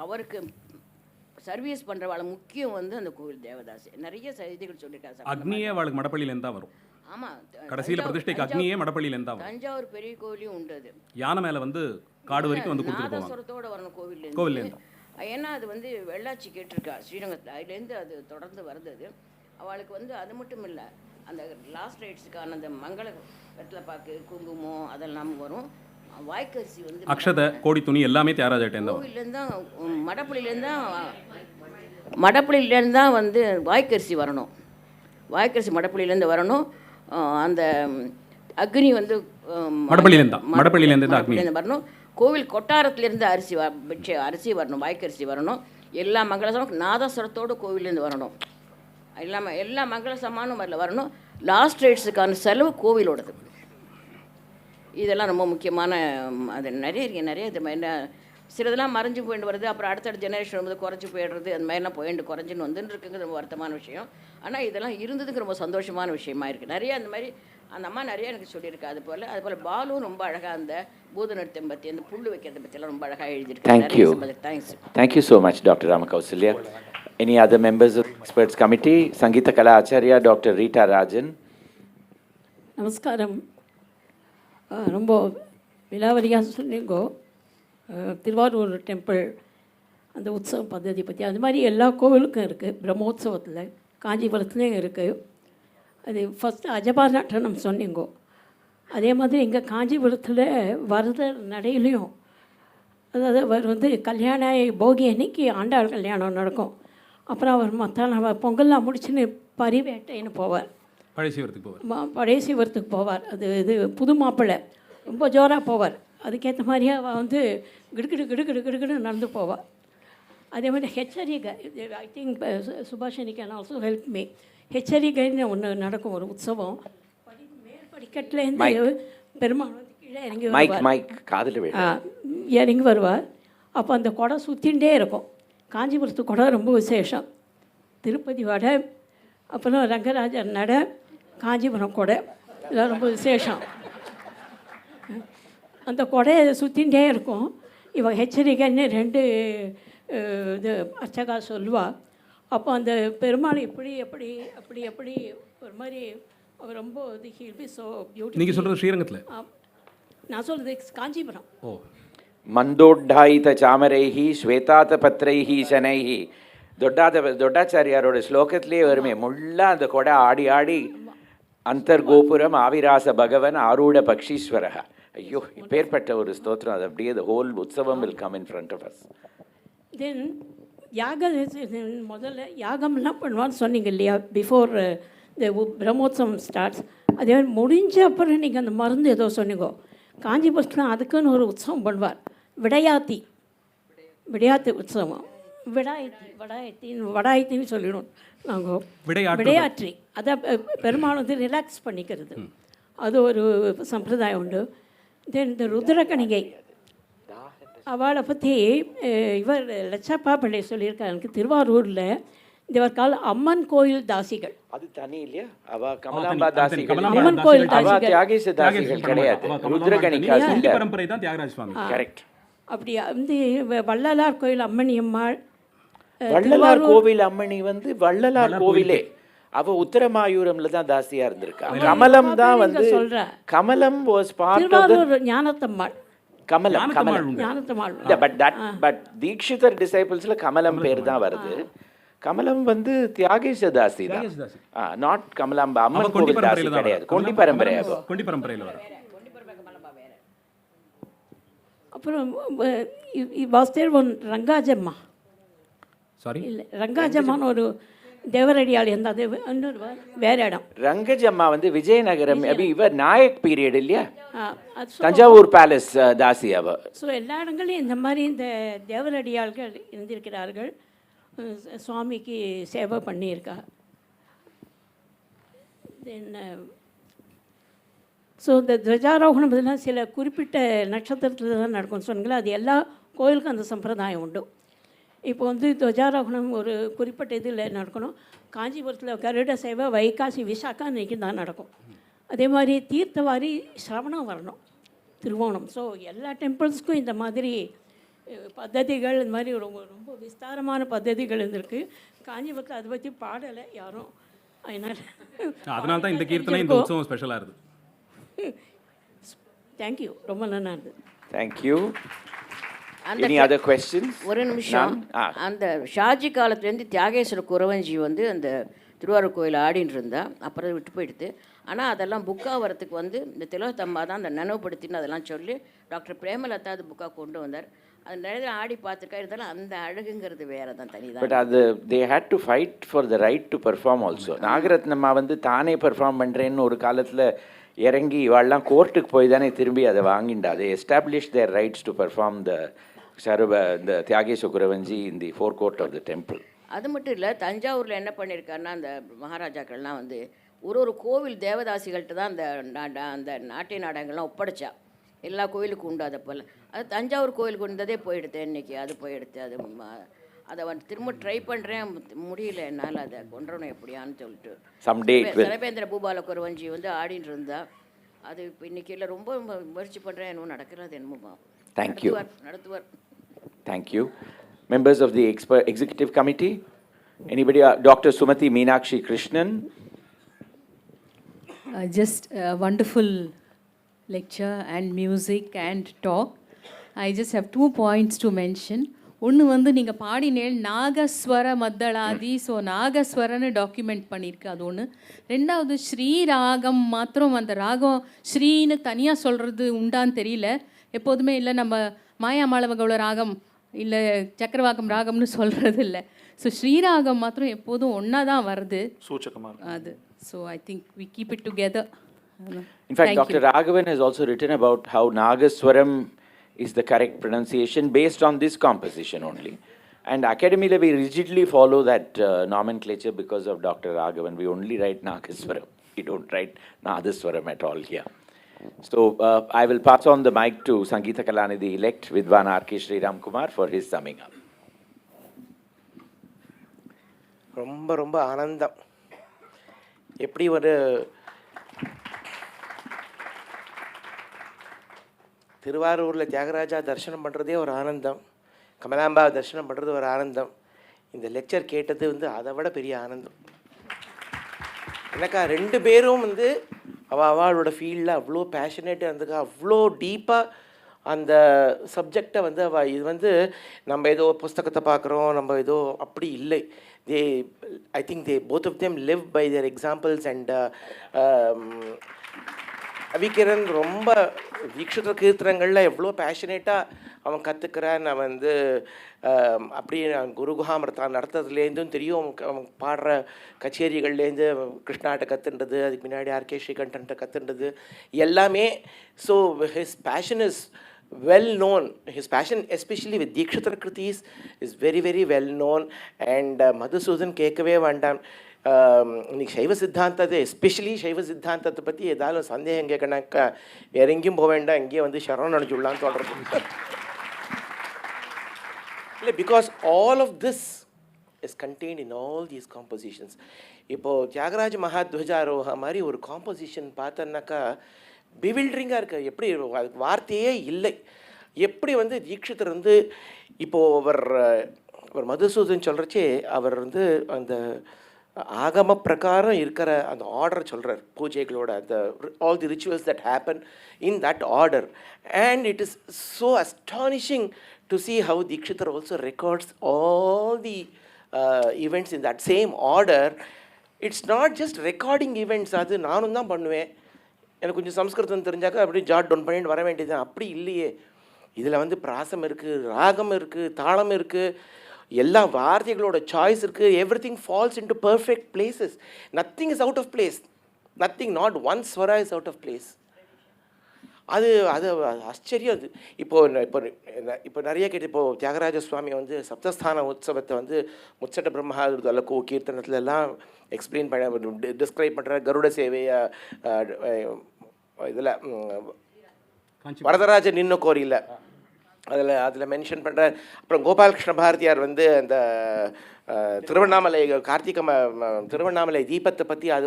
அவருக்கு சர்வீஸ் பண்ணுறவாள் முக்கியம் வந்து அந்த கோவில் தேவதாசி. நிறைய செய்திகள் சொல்லியிருக்காரு.
அக்னியே அவளுக்கு மடப்பள்ளியிலேருந்து தான் வரும்.
ஆமாம்,
கடைசியில் பிரதிஷ்டைக்கு அக்னியே மடப்பள்ளியிலேருந்து தான் வரும்.
தஞ்சாவூர் பெரிய கோவிலையும் உண்டு. அது
யானை மேலே வந்து காடு வரைக்கும் வந்து கொடுத்துட்டு போவாங்க.
நாதஸ்வரத்தோடு வரணும் கோவிலேருந்து. ஏன்னா அது வந்து வெள்ளாச்சி கேட்டிருக்கா ஸ்ரீரங்கத்தில், அதுலேருந்து அது தொடர்ந்து வருது. அது அவளுக்கு வந்து அது மட்டும் இல்லை, அந்த லாஸ்ட் ரைட்ஸுக்கான அந்த மங்கள வெத்தலைப்பாக்கு குங்குமம் அதெல்லாம் வரும். வாய்க்கரிசி வந்து
அக்ஷதை கோடி துணி எல்லாமே தியாகராஜன்
கோவிலேருந்து தான் மடப்பள்ளியிலேருந்து தான் வந்து வாய்க்கரிசி வரணும். வாய்க்கரிசி மடப்பள்ளியிலேருந்து வரணும். அந்த அக்னி வந்து மடப்பள்ளியிலேருந்து வரணும். கோவில் கொட்டாரத்துலேருந்து அரிசி வரணும், வாய்க்கரிசி வரணும். எல்லா மங்கள நாதஸ்வரத்தோடு கோவிலேருந்து வரணும். இல்லாமல் எல்லா மங்கள சமானும் வரணும். லாஸ்ட் ரைட்ஸுக்கான செலவு கோவிலோடது. இதெல்லாம் ரொம்ப முக்கியமான. அது நிறைய இது மாதிரி சிலதெல்லாம் மறைஞ்சு போயிட்டு வருது. அப்புறம் அடுத்தடுத்த ஜெனரேஷன் வந்து குறைஞ்சி போயிடுறது. அந்த மாதிரிலாம் குறைஞ்சின்னு வந்துன்னு இருக்குங்கிறது ரொம்ப வருத்தமான விஷயம். ஆனால் இதெல்லாம் இருந்ததுக்கு ரொம்ப சந்தோஷமான விஷயமா இருக்குது. நிறைய அந்த மாதிரி அந்த அம்மா நிறைய எனக்கு சொல்லியிருக்கு. அதுபோல் பாலும் ரொம்ப அழகாக அந்த பூத நிறுத்தம் பற்றி, அந்த புல் வைக்கிறத பற்றியெல்லாம் ரொம்ப அழகாக எழுதியிருக்கு.
Thank you so much doctor Ramakausalya. Any other members of the experts committee? Sangeeta Kala Acharya, Dr. Rita Rajan.
நமஸ்காரம். ரொம்ப விலாவரியாக சொன்னீங்கோ. திருவாரூர் டெம்பிள் அந்த உற்சவ பద్ధதி பற்றி அது மாதிரி எல்லா கோவிலுக்கும் இருக்குது. பிரம்மோற்சவத்தில் காஞ்சிபுரத்துலேயும் இருக்குது. அது ஃபஸ்ட்டு அஜபா நடனம் சொன்னீங்கோ. அதே மாதிரி இங்கே காஞ்சிபுரத்தில் வரதர் நடையிலையும், அதாவது அவர் வந்து கல்யாணம் போகி அன்னைக்கு ஆண்டாள் கல்யாணம் நடக்கும். அப்புறம் அவர் மற்ற பொங்கல்லாம் முடிச்சுன்னு பரிவேட்டைன்னு போவார், பழையசிவரத்துக்கு போவார். அது இது புது மாப்பிள்ளை ரொம்ப ஜோராக போவார். அதுக்கேற்ற மாதிரியே அவள் வந்து கிடுக்கிடு நடந்து போவாள். அதே மாதிரி ஹெச்சரிகை, I think Subhashini can also help me. ஹெச்சரிகைன்னு ஒன்று நடக்கும், ஒரு உற்சவம். மேல் படிக்கட்டிலேருந்து பெருமாள் வந்து கீழே இறங்கி வருவார். அப்போ அந்த குடை சுற்றிகிட்டே இருக்கும். காஞ்சிபுரத்து குடை ரொம்ப விசேஷம். திருப்பதி வடை, அப்புறம் ரங்கராஜர் நடை, காஞ்சிபுரம் கொடை, இதெல்லாம் ரொம்ப விசேஷம். அந்த கொடையை சுற்றிகிட்டே இருக்கும். இவன் ஹெச்சரிக்கைன்னு 2 இது அர்ச்சகா சொல்லுவாள். அப்போ அந்த பெருமாள் எப்படி ஒரு மாதிரி ரொம்ப இது ஹில் ஸோ பியூட்டிஃபுல்.
நீங்கள் சொல்கிறது ஸ்ரீரங்கத்தில்?
நான் சொல்கிறது காஞ்சிபுரம்.
ஓ.
மந்தோட்டாயித சாமரைஹி ஸ்வேதாத பத்ரைஹி சனைஹி. தொட்டாச்சாரியாரோட ஸ்லோகத்திலே வருமே, முள்ளா அந்த கொடை ஆடி ஆடி அந்தர்கோபுரம் ஆவிராச பகவன் ஆரூட பக்ஷீஸ்வரக. ஐயோ, இப்பேற்பட்ட ஒரு ஸ்தோத்திரம். அது அப்படியே the whole உற்சவம் will come in front of us.
தென் யாக முதல்ல யாகம்லாம் பண்ணுவான்னு சொன்னீங்க இல்லையா, பிஃபோர் இந்த பிரம்மோத்சவம் ஸ்டார்ட்ஸ். அதே மாதிரி முடிஞ்ச அப்புறம் நீங்கள் அந்த மருந்து ஏதோ சொன்னீங்கோ. காஞ்சிபுரத்தில் அதுக்குன்னு ஒரு உற்சவம் பண்ணுவார், விடையாத்தி உற்சவம். வடாயத்தின்னு சொல்லிடும் நாங்கள். விடையாற்றி அதை பெருமாள் வந்து ரிலாக்ஸ் பண்ணிக்கிறது, அது ஒரு சம்பிரதாயம் உண்டு. தென் இந்த ருத்ர கணிகை, அவளை பற்றி இவர் லட்சப்பா பிள்ளை சொல்லியிருக்காரு எனக்கு. திருவாரூரில் இவர் கால அம்மன் கோயில் தாசிகள்.
அது தனி இல்லையா? அவ கமலாம்பா தாசிகள்,
அம்மன் கோயில் தாசிகள்,
தியாகேச தாசிகள் கிடையாது. ருத்ர கணிகா
பரம்பரை தான் தியாகராஜ சுவாமி.
கரெக்ட்.
அப்படியா? வந்து வள்ளலார் கோயில் அம்மணி அம்மாள்.
வள்ளலார் கோவில் அம்மணி வந்து வள்ளலார் கோவிலே அவ உத்தரமாயூரம்ல தான் தாசியா இருந்திருக்கா. கமலம் தான் வந்து சொல்ற. Kamalam was part of the
Gnanathammal.
Kamalam Kamalam
Gnanathammal
but Dikshitar டிசைபிள்ஸ்ல கமலம் பேர் தான் வருது. கமலம் வந்து தியாகேச தாசி தான், நாட் கமலாம்பா. அம்மன் கோவில் தாசி கிடையாது, கொண்டி பரம்பரை.
கொண்டி பரம்பரையில் வரும்.
அப்புறம் வாஸ்தேர் ஒன் ரங்காஜம்மா,
சாரி
இல்லை ரங்காஜம்மான்னு ஒரு தேவரடியாள் எந்த அது இன்னொரு வேற இடம்.
ரங்கஜம்மா வந்து விஜயநகரம் இவர் நாயக் பீரியட் இல்லையா, தஞ்சாவூர் பேலஸ் தாசி அவ.
ஸோ எல்லா இடங்களையும் இந்த மாதிரி இந்த தேவரடியாள்கள் இருந்திருக்கிறார்கள், சுவாமிக்கு சேவை பண்ணியிருக்கா. தென் ஸோ இந்த துவஜாரோகணம் இதெல்லாம் சில குறிப்பிட்ட நட்சத்திரத்தில் தான் நடக்கும்னு சொன்னீங்களா, அது எல்லா கோயிலுக்கும் அந்த சம்பிரதாயம் உண்டு. இப்போ வந்து துவஜாரோகணம் ஒரு குறிப்பிட்ட இதில் நடக்கணும். காஞ்சிபுரத்தில் கருட சேவை வைகாசி விசாக்கா இன்றைக்கி தான் நடக்கும். அதே மாதிரி தீர்த்தவாரி சிரவணம் வரணும், திருவோணம். ஸோ எல்லா டெம்பிள்ஸ்க்கும் இந்த மாதிரி பद्धதிகள், இந்த மாதிரி ரொம்ப ரொம்ப விஸ்தாரமான பद्धதிகள் இருந்திருக்கு. காஞ்சிபுரத்தில் அதை பற்றி பாடலை யாரும்,
அதனால தான் இந்த கீர்த்தனை இந்த உற்சவம் ஸ்பெஷலாக இருக்குது.
தேங்க்யூ, ரொம்ப நல்லா இருந்தது.
தேங்க்யூ. Any other questions?
ஒரு நிமிஷம். அந்த ஷாஜி காலத்துலேருந்து தியாகேஸ்வர குறவஞ்சி வந்து அந்த திருவாரூர் கோயில் ஆடின்னு இருந்தா, அப்புறம் விட்டு போயிடுது. ஆனால் அதெல்லாம் புக்காக வரத்துக்கு வந்து இந்த திலோத்தம்மா தான் அந்த நினைவுபடுத்தின்னு அதெல்லாம் சொல்லி டாக்டர் பிரேமலதா அது புக்காக கொண்டு வந்தார். அது நிறைய ஆடி பார்த்துருக்கா, இருந்தாலும் அந்த அழகுங்கிறது வேறு தான், தனி தான்.
பட் அது they had to fight for the right to perform also. Nagarathnamma வந்து தானே பெர்ஃபார்ம் பண்ணுறேன்னு ஒரு காலத்தில் இறங்கி இவாள்லாம் கோர்ட்டுக்கு போய் தானே திரும்பி அதை வாங்கிண்டா. they established their rights to perform the the Tyagesa Kuravanji in the forecourt of the temple.
அது மட்டும் இல்லை, தஞ்சாவூரில் என்ன பண்ணியிருக்காருன்னா அந்த மகாராஜாக்கள்லாம் வந்து ஒரு கோவில் தேவதாசிகள்கிட்ட தான் அந்த நாட்டிய நாடகங்கள்லாம் ஒப்படைச்சா. எல்லா கோயிலுக்கும் உண்டு அதை போல். அது தஞ்சாவூர் கோயிலுக்கு உண்டதே போயிடுது இன்றைக்கி, அது போயிடுது. அது அதை வந்து திரும்ப ட்ரை பண்ணுறேன், முடியல என்னால், அதை கொண்டுறணும் எப்படியான்னு சொல்லிட்டு. சரபேந்திர பூபால குறவஞ்சி வந்து ஆடின்னு இருந்தா. அது இப்போ இன்றைக்கி இல்லை, ரொம்ப முயற்சி பண்ணுறேன், என்னமோ நடக்கிறது என்னமோ.
தேங்க்யூ.
நடத்துவார்.
Thank you. Members of the executive committee, anybody? Dr. Sumati Meenakshi Krishnan.
Just a wonderful lecture and music and talk. I just have 2 points to mention. ஒன்று வந்து நீங்கள் பாடினேன் நாகஸ்வர மத்தளாதி, ஸோ நாகஸ்வரன்னு டாக்குமெண்ட் பண்ணியிருக்கு, அது ஒன்று. ரெண்டாவது ஸ்ரீராகம் மாத்திரம், அந்த ராகம் ஸ்ரீன்னு தனியாக சொல்கிறது உண்டான்னு தெரியல. எப்போதுமே இல்லை நம்ம மாயாமாளவகவுள ராகம் இல்லை சக்கரவாக்கம் ராகம்னு சொல்கிறது இல்லை. ஸோ ஸ்ரீராகம் மாத்திரம் எப்போதும் ஒன்றா தான் வருது அது. So I think we keep it together.
In fact, Dr. Raghavan has also written about how Nagaswaram is the correct pronunciation based on this composition only. And Academy we rigidly follow that nomenclature because of Dr. Raghavan. We only write Nagaswaram. We don't write Nadaswaram at all here. So I will pass on the mic to Sangeeta Kalanidhi elect Vidwan R.K. Sri Ram Kumar for his summing up.
ரொம்ப ரொம்ப ஆனந்தம். எப்படி ஒரு திருவாரூரில் தியாகராஜா தரிசனம் பண்ணுறதே ஒரு ஆனந்தம், கமலாம்பா தரிசனம் பண்ணுறது ஒரு ஆனந்தம். இந்த லெக்சர் கேட்டது வந்து அதை விட பெரிய ஆனந்தம். எனக்கா 2 பேரும் வந்து அவளோட ஃபீல்டில் அவ்வளோ பேஷனேட்டாக இருந்துக்கா, அவ்வளோ டீப்பாக அந்த சப்ஜெக்டை வந்து இது வந்து நம்ம ஏதோ புஸ்தகத்தை பார்க்குறோம், நம்ம ஏதோ அப்படி இல்லை. I think they both of them live by their examples. And Ravikiran ரொம்ப தீக்ஷித கீர்த்தனங்களில் எவ்வளோ பேஷனேட்டாக அவன் கற்றுக்கிறான். அவன் வந்து அப்படியே குருகுஹாமிரதான் நடத்துறதுலேருந்தும் தெரியும், அவன் பாடுற கச்சேரிகள்லேருந்து கிருஷ்ணாட்ட கற்றுன்றது, அதுக்கு முன்னாடி ஆர்கே ஸ்ரீகண்டன்ட்ட கற்றுன்றது எல்லாமே. So his fashion is well known. His passion especially with Dikshitar kriti-s is very very well known. And Madhusudhanan கேட்கவே வேண்டாம். இன்னைக்கு சைவ சித்தாந்தத்தை எஸ்பெஷலி சைவ சித்தாந்தத்தை பற்றி ஏதாவது சந்தேகம் கேட்கணாக்கா வேற எங்கேயும் போக வேண்டாம், இங்கேயே வந்து சரணம் அடைஞ்சுடலான்னு சொல்கிறது இல்லை. Because all of this is contained in all these compositions. இப்போது தியாகராஜ மகாத்வஜாரோஹா மாதிரி ஒரு காம்போசிஷன் பார்த்தோன்னாக்கா பிவில்டரிங்காக இருக்குது. எப்படி அதுக்கு வார்த்தையே இல்லை. எப்படி வந்து தீக்ஷிதர் வந்து இப்போது அவர் மதுசூதன் சொல்கிறச்சே அவர் வந்து அந்த ஆகம பிரகாரம் இருக்கிற அந்த ஆர்டர் சொல்கிறார் பூஜைகளோட அந்த all the rituals that happen in that order. And it is so astonishing to see how Dikshitar also records all the events in that same order. It's not just recording events. அது நானும் தான் பண்ணுவேன், எனக்கு கொஞ்சம் சம்ஸ்கிருதம் தெரிஞ்சாக்கா அப்படியே Jat down பண்ணிட்டு வர வேண்டியது. அப்படி இல்லையே, இதில் வந்து பிராசம் இருக்குது, ராகம் இருக்குது, தாளம் இருக்குது, எல்லா வார்த்தைகளோட சாய்ஸ் இருக்குது. Everything falls into perfect places. Nothing is out of place. Nothing, not one swara is out of place. அது அது ஆச்சரியம். அது இப்போ நிறைய கேட்டு, இப்போது தியாகராஜ சுவாமி வந்து சப்தஸ்தான உற்சவத்தை வந்து முச்சட்ட பிரம்மஹாலக்கு கீர்த்தனத்துல எல்லாம் எக்ஸ்பிளைன் பண்ண டிஸ்கிரைப் பண்ணுற கருட சேவையை இதில் வரதராஜ நின்ன கோரியில் அதில் மென்ஷன் பண்ணுறார். அப்புறம் கோபாலகிருஷ்ண பாரதியார் வந்து அந்த திருவண்ணாமலை திருவண்ணாமலை தீபத்தை பற்றி அது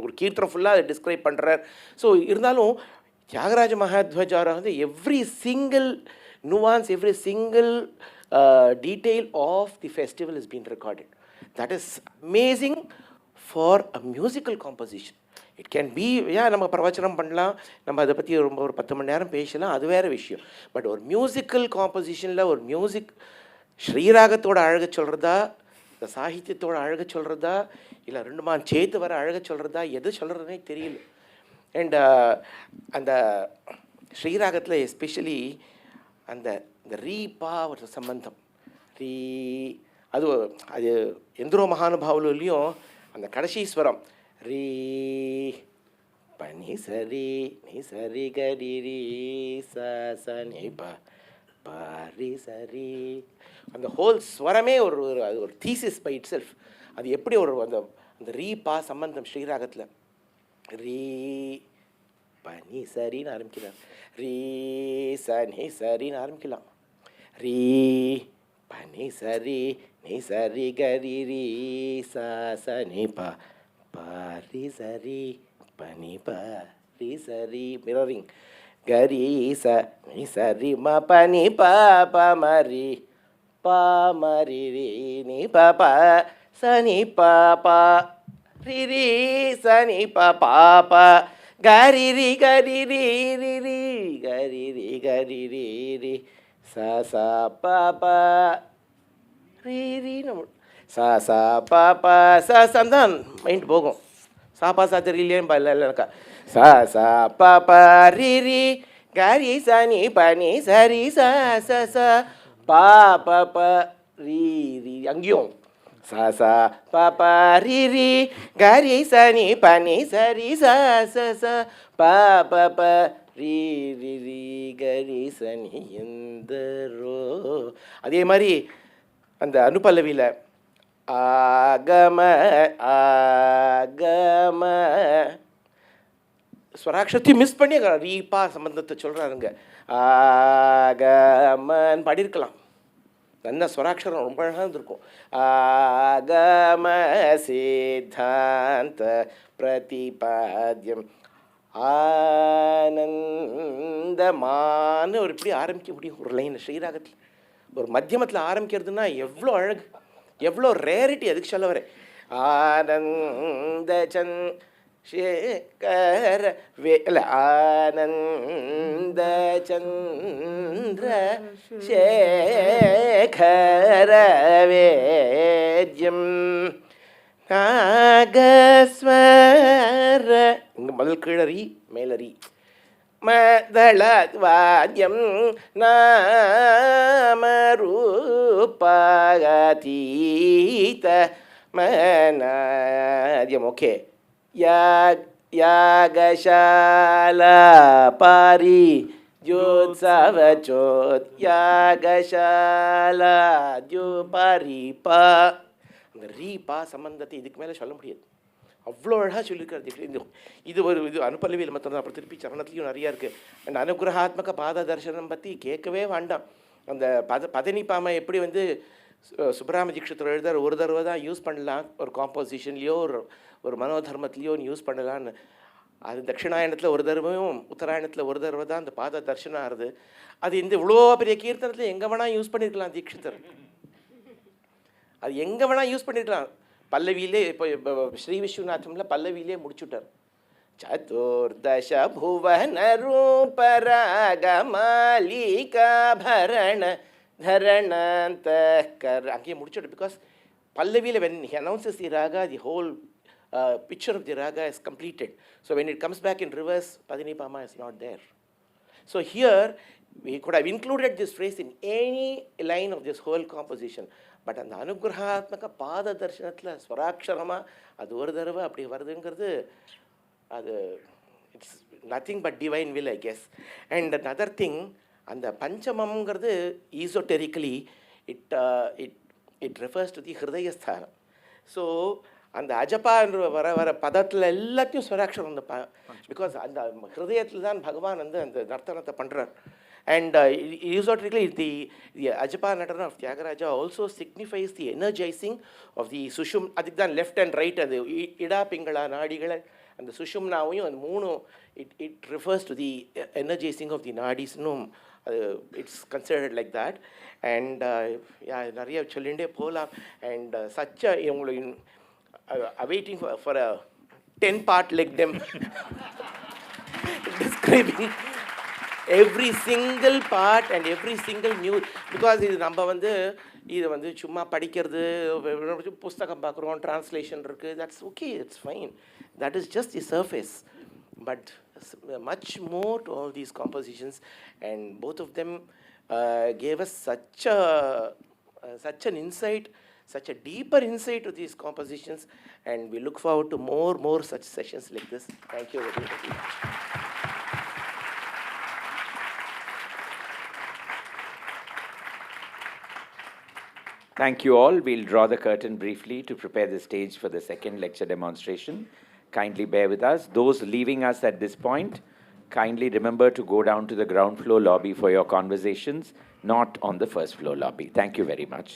ஒரு கீர்த்தனம் ஃபுல்லாக அதை டிஸ்கிரைப் பண்ணுறார். ஸோ இருந்தாலும் தியாகராஜ மகாத்வஜாரா வந்து every single nuance, every single detail of the festival has been recorded. That is amazing for a musical composition. It can be, நம்ம பிரவச்சனம் பண்ணலாம், நம்ம அதை பற்றி ரொம்ப ஒரு 10 மணி நேரம் பேசலாம், அது வேறு விஷயம். பட் ஒரு மியூசிக்கல் காம்போசிஷனில் ஒரு மியூசிக் ஸ்ரீராகத்தோட அழக சொல்கிறதா, இந்த சாகித்யத்தோட அழக சொல்கிறதா, இல்லை ரெண்டுமா சேர்த்து வர அழக சொல்கிறதா, எது சொல்கிறதுனே தெரியல. அண்ட் அந்த ஸ்ரீராகத்தில் எஸ்பெஷலி அந்த ரீபா ஒரு சம்பந்தம், அது அது எந்திரோ மகானுபாவுலையும் அந்த கடைசி ஸ்வரம் ரீ பனி சரி நீ சரி கரி ரீ சனி பரி சரி, அந்த ஹோல் ஸ்வரமே அது ஒரு தீசிஸ் பை இட் செல்ஃப். அது எப்படி அந்த ரீபா சம்பந்தம் ஸ்ரீராகத்தில் ரீ பனி சரின்னு ஆரம்பிக்கிறார், ரீ சனி சரின்னு ஆரம்பிக்கலாம், ரீ பனி சரி நீ சரி கரி ரீ சனி பரி சரி பனி பரி சரி மிரரிங் கரி ச நீ சரி ம பனி பமரி பமரி ரீ நீ ப சனி ப ரி ரீ சனி ப கரி ரி கரி ரீ ரி ரீ கரி ரி கரி ரீ ரி ச ப ரீ ரீ ச ப சந்தான் மைண்ட் போகும். சாப்பா சா தெரியலையே இல்லைக்கா ச ப ரி ரீ கரி சனி பனி சரி ச ப ரீ ரீ அங்கேயும் ச ப ரி ரீ கரி சனி பனி சரி ச ப ரீ ரி ரீ கரி சனி எந்தரோ. அதே மாதிரி அந்த அனுபல்லவியில் ஆகம ஆகம ஸ்வராட்சத்தையும் மிஸ் பண்ணி ரீபா சம்பந்தத்தை சொல்கிறாருங்க. ஆகமன்னு பாடியிருக்கலாம், நல்ல ஸ்வராட்சரம் ரொம்ப அழகாக இருந்திருக்கும். ஆகம சித்தாந்த பிரதிபாத்தியம் ஆனந்தமானு ஒரு இப்படி ஆரம்பிக்க முடியும் ஒரு லைன் ஸ்ரீராகத்தில். ஒரு மத்தியமத்தில் ஆரம்பிக்கிறதுனா எவ்வளோ அழகு, எவ்வளோ ரேரிட்டி. அதுக்கு சொல்ல வரேன். ஆனந்த சேகர இல்லை ஆனந்த சந்திர சேகர வேத்யம் நாகஸ்வர, இங்கே முதல் கீழறி மேலறி மதளத்வாத்யம் நாமரூபாதீத மனாத்யம். ஓகே, யாகசாலா பாரி ஜோத்சவச்சோத் யாகசாலா ஜோ பாரி பா. அந்த ரீபா சம்பந்தத்தை இதுக்கு மேலே சொல்ல முடியாது, அவ்வளோ அழகாக சொல்லியிருக்காரு. இது அனுப்பல்லவியில் மட்டும்தான், அப்புறம் திருப்பி சரணத்துலையும் நிறையா இருக்குது. அண்ட் அனுகிரகாத்மக பாத தரிசனம் பற்றி கேட்கவே வேண்டாம். அந்த பதனிப்பாமை எப்படி வந்து சுப்ரமணிய தீக்ஷிதர் எழுதார், ஒரு தடவை தான் யூஸ் பண்ணலாம், ஒரு காம்போசிஷன்லேயோ ஒரு மனோதர்மத்துலேயோ யூஸ் பண்ணலான்னு. அது தட்சிணாயணத்தில் ஒரு தடவையும் உத்தராயணத்தில் ஒரு தடவை தான் அந்த பாத தரிசனம் ஆகுது. அது இந்த இவ்வளோ பெரிய கீர்த்தனத்தில் எங்கே வேணால் யூஸ் பண்ணியிருக்கலாம் தீக்ஷிதர், அது எங்கே வேணால் யூஸ் பண்ணியிருக்கலாம். பல்லவியிலே இப்போ ஸ்ரீ விஸ்வநாதமில் பல்லவியிலே முடிச்சுட்டார். சதுர்தச புவன ரூபராகமாலிகாபரண தரணந்தகர் அங்கேயே முடிச்சுட்டார். பிகாஸ் பல்லவியில் when he announces the raga, the whole picture of the raga is completed. So when it comes back in reverse, Padinipama is not there. So here we could have included this phrase in any line of this whole composition. But அந்த அனுகிரகாத்மக பாத தர்ஷனத்தில் ஸ்வராட்சரமாக அது ஒரு தடவை அப்படி வருதுங்கிறது அது it's nothing but divine will, I guess. And another thing, அந்த பஞ்சமம்ங்கிறது esoterically it refers to the ஹிருதயஸ்தானம். ஸோ அந்த அஜப்பா என்று வர பதத்தில் எல்லாத்தையும் ஸ்வராட்சரம் அந்த பிகாஸ் அந்த ஹிருதயத்தில் தான் பகவான் வந்து அந்த நர்த்தனத்தை பண்ணுறார். And esoterically, the Ajapa Natanam of Tyagaraja also signifies the energizing of the Sushum. அதுக்கு தான் left and right, அது இடா பிங்களா நாடிகளை அந்த சுஷும்னாவையும் அந்த மூணும் it refers to the energizing of the nadis. It's considered like that. And நிறைய சொல்லிண்டே போகலாம். And such a உங்களுக்கு awaiting for a 10-part LecDem describing every single part and every single new, because இது நம்ம வந்து இது வந்து சும்மா படிக்கிறது, புஸ்தகம் பார்க்குறோம், டிரான்ஸ்லேஷன் இருக்குது, that's okay, it's fine. That is just the surface. But much more to all these compositions, and both of them gave us such an insight, such a deeper insight to these compositions, and we look forward to more such sessions like this. Thank you very much.
Thank you all. We'll draw the curtain briefly to prepare the stage for the second lecture demonstration. Kindly bear with us. Those leaving us at this point, kindly remember to go down to the ground floor lobby for your conversations, not on the first floor lobby. Thank you very much.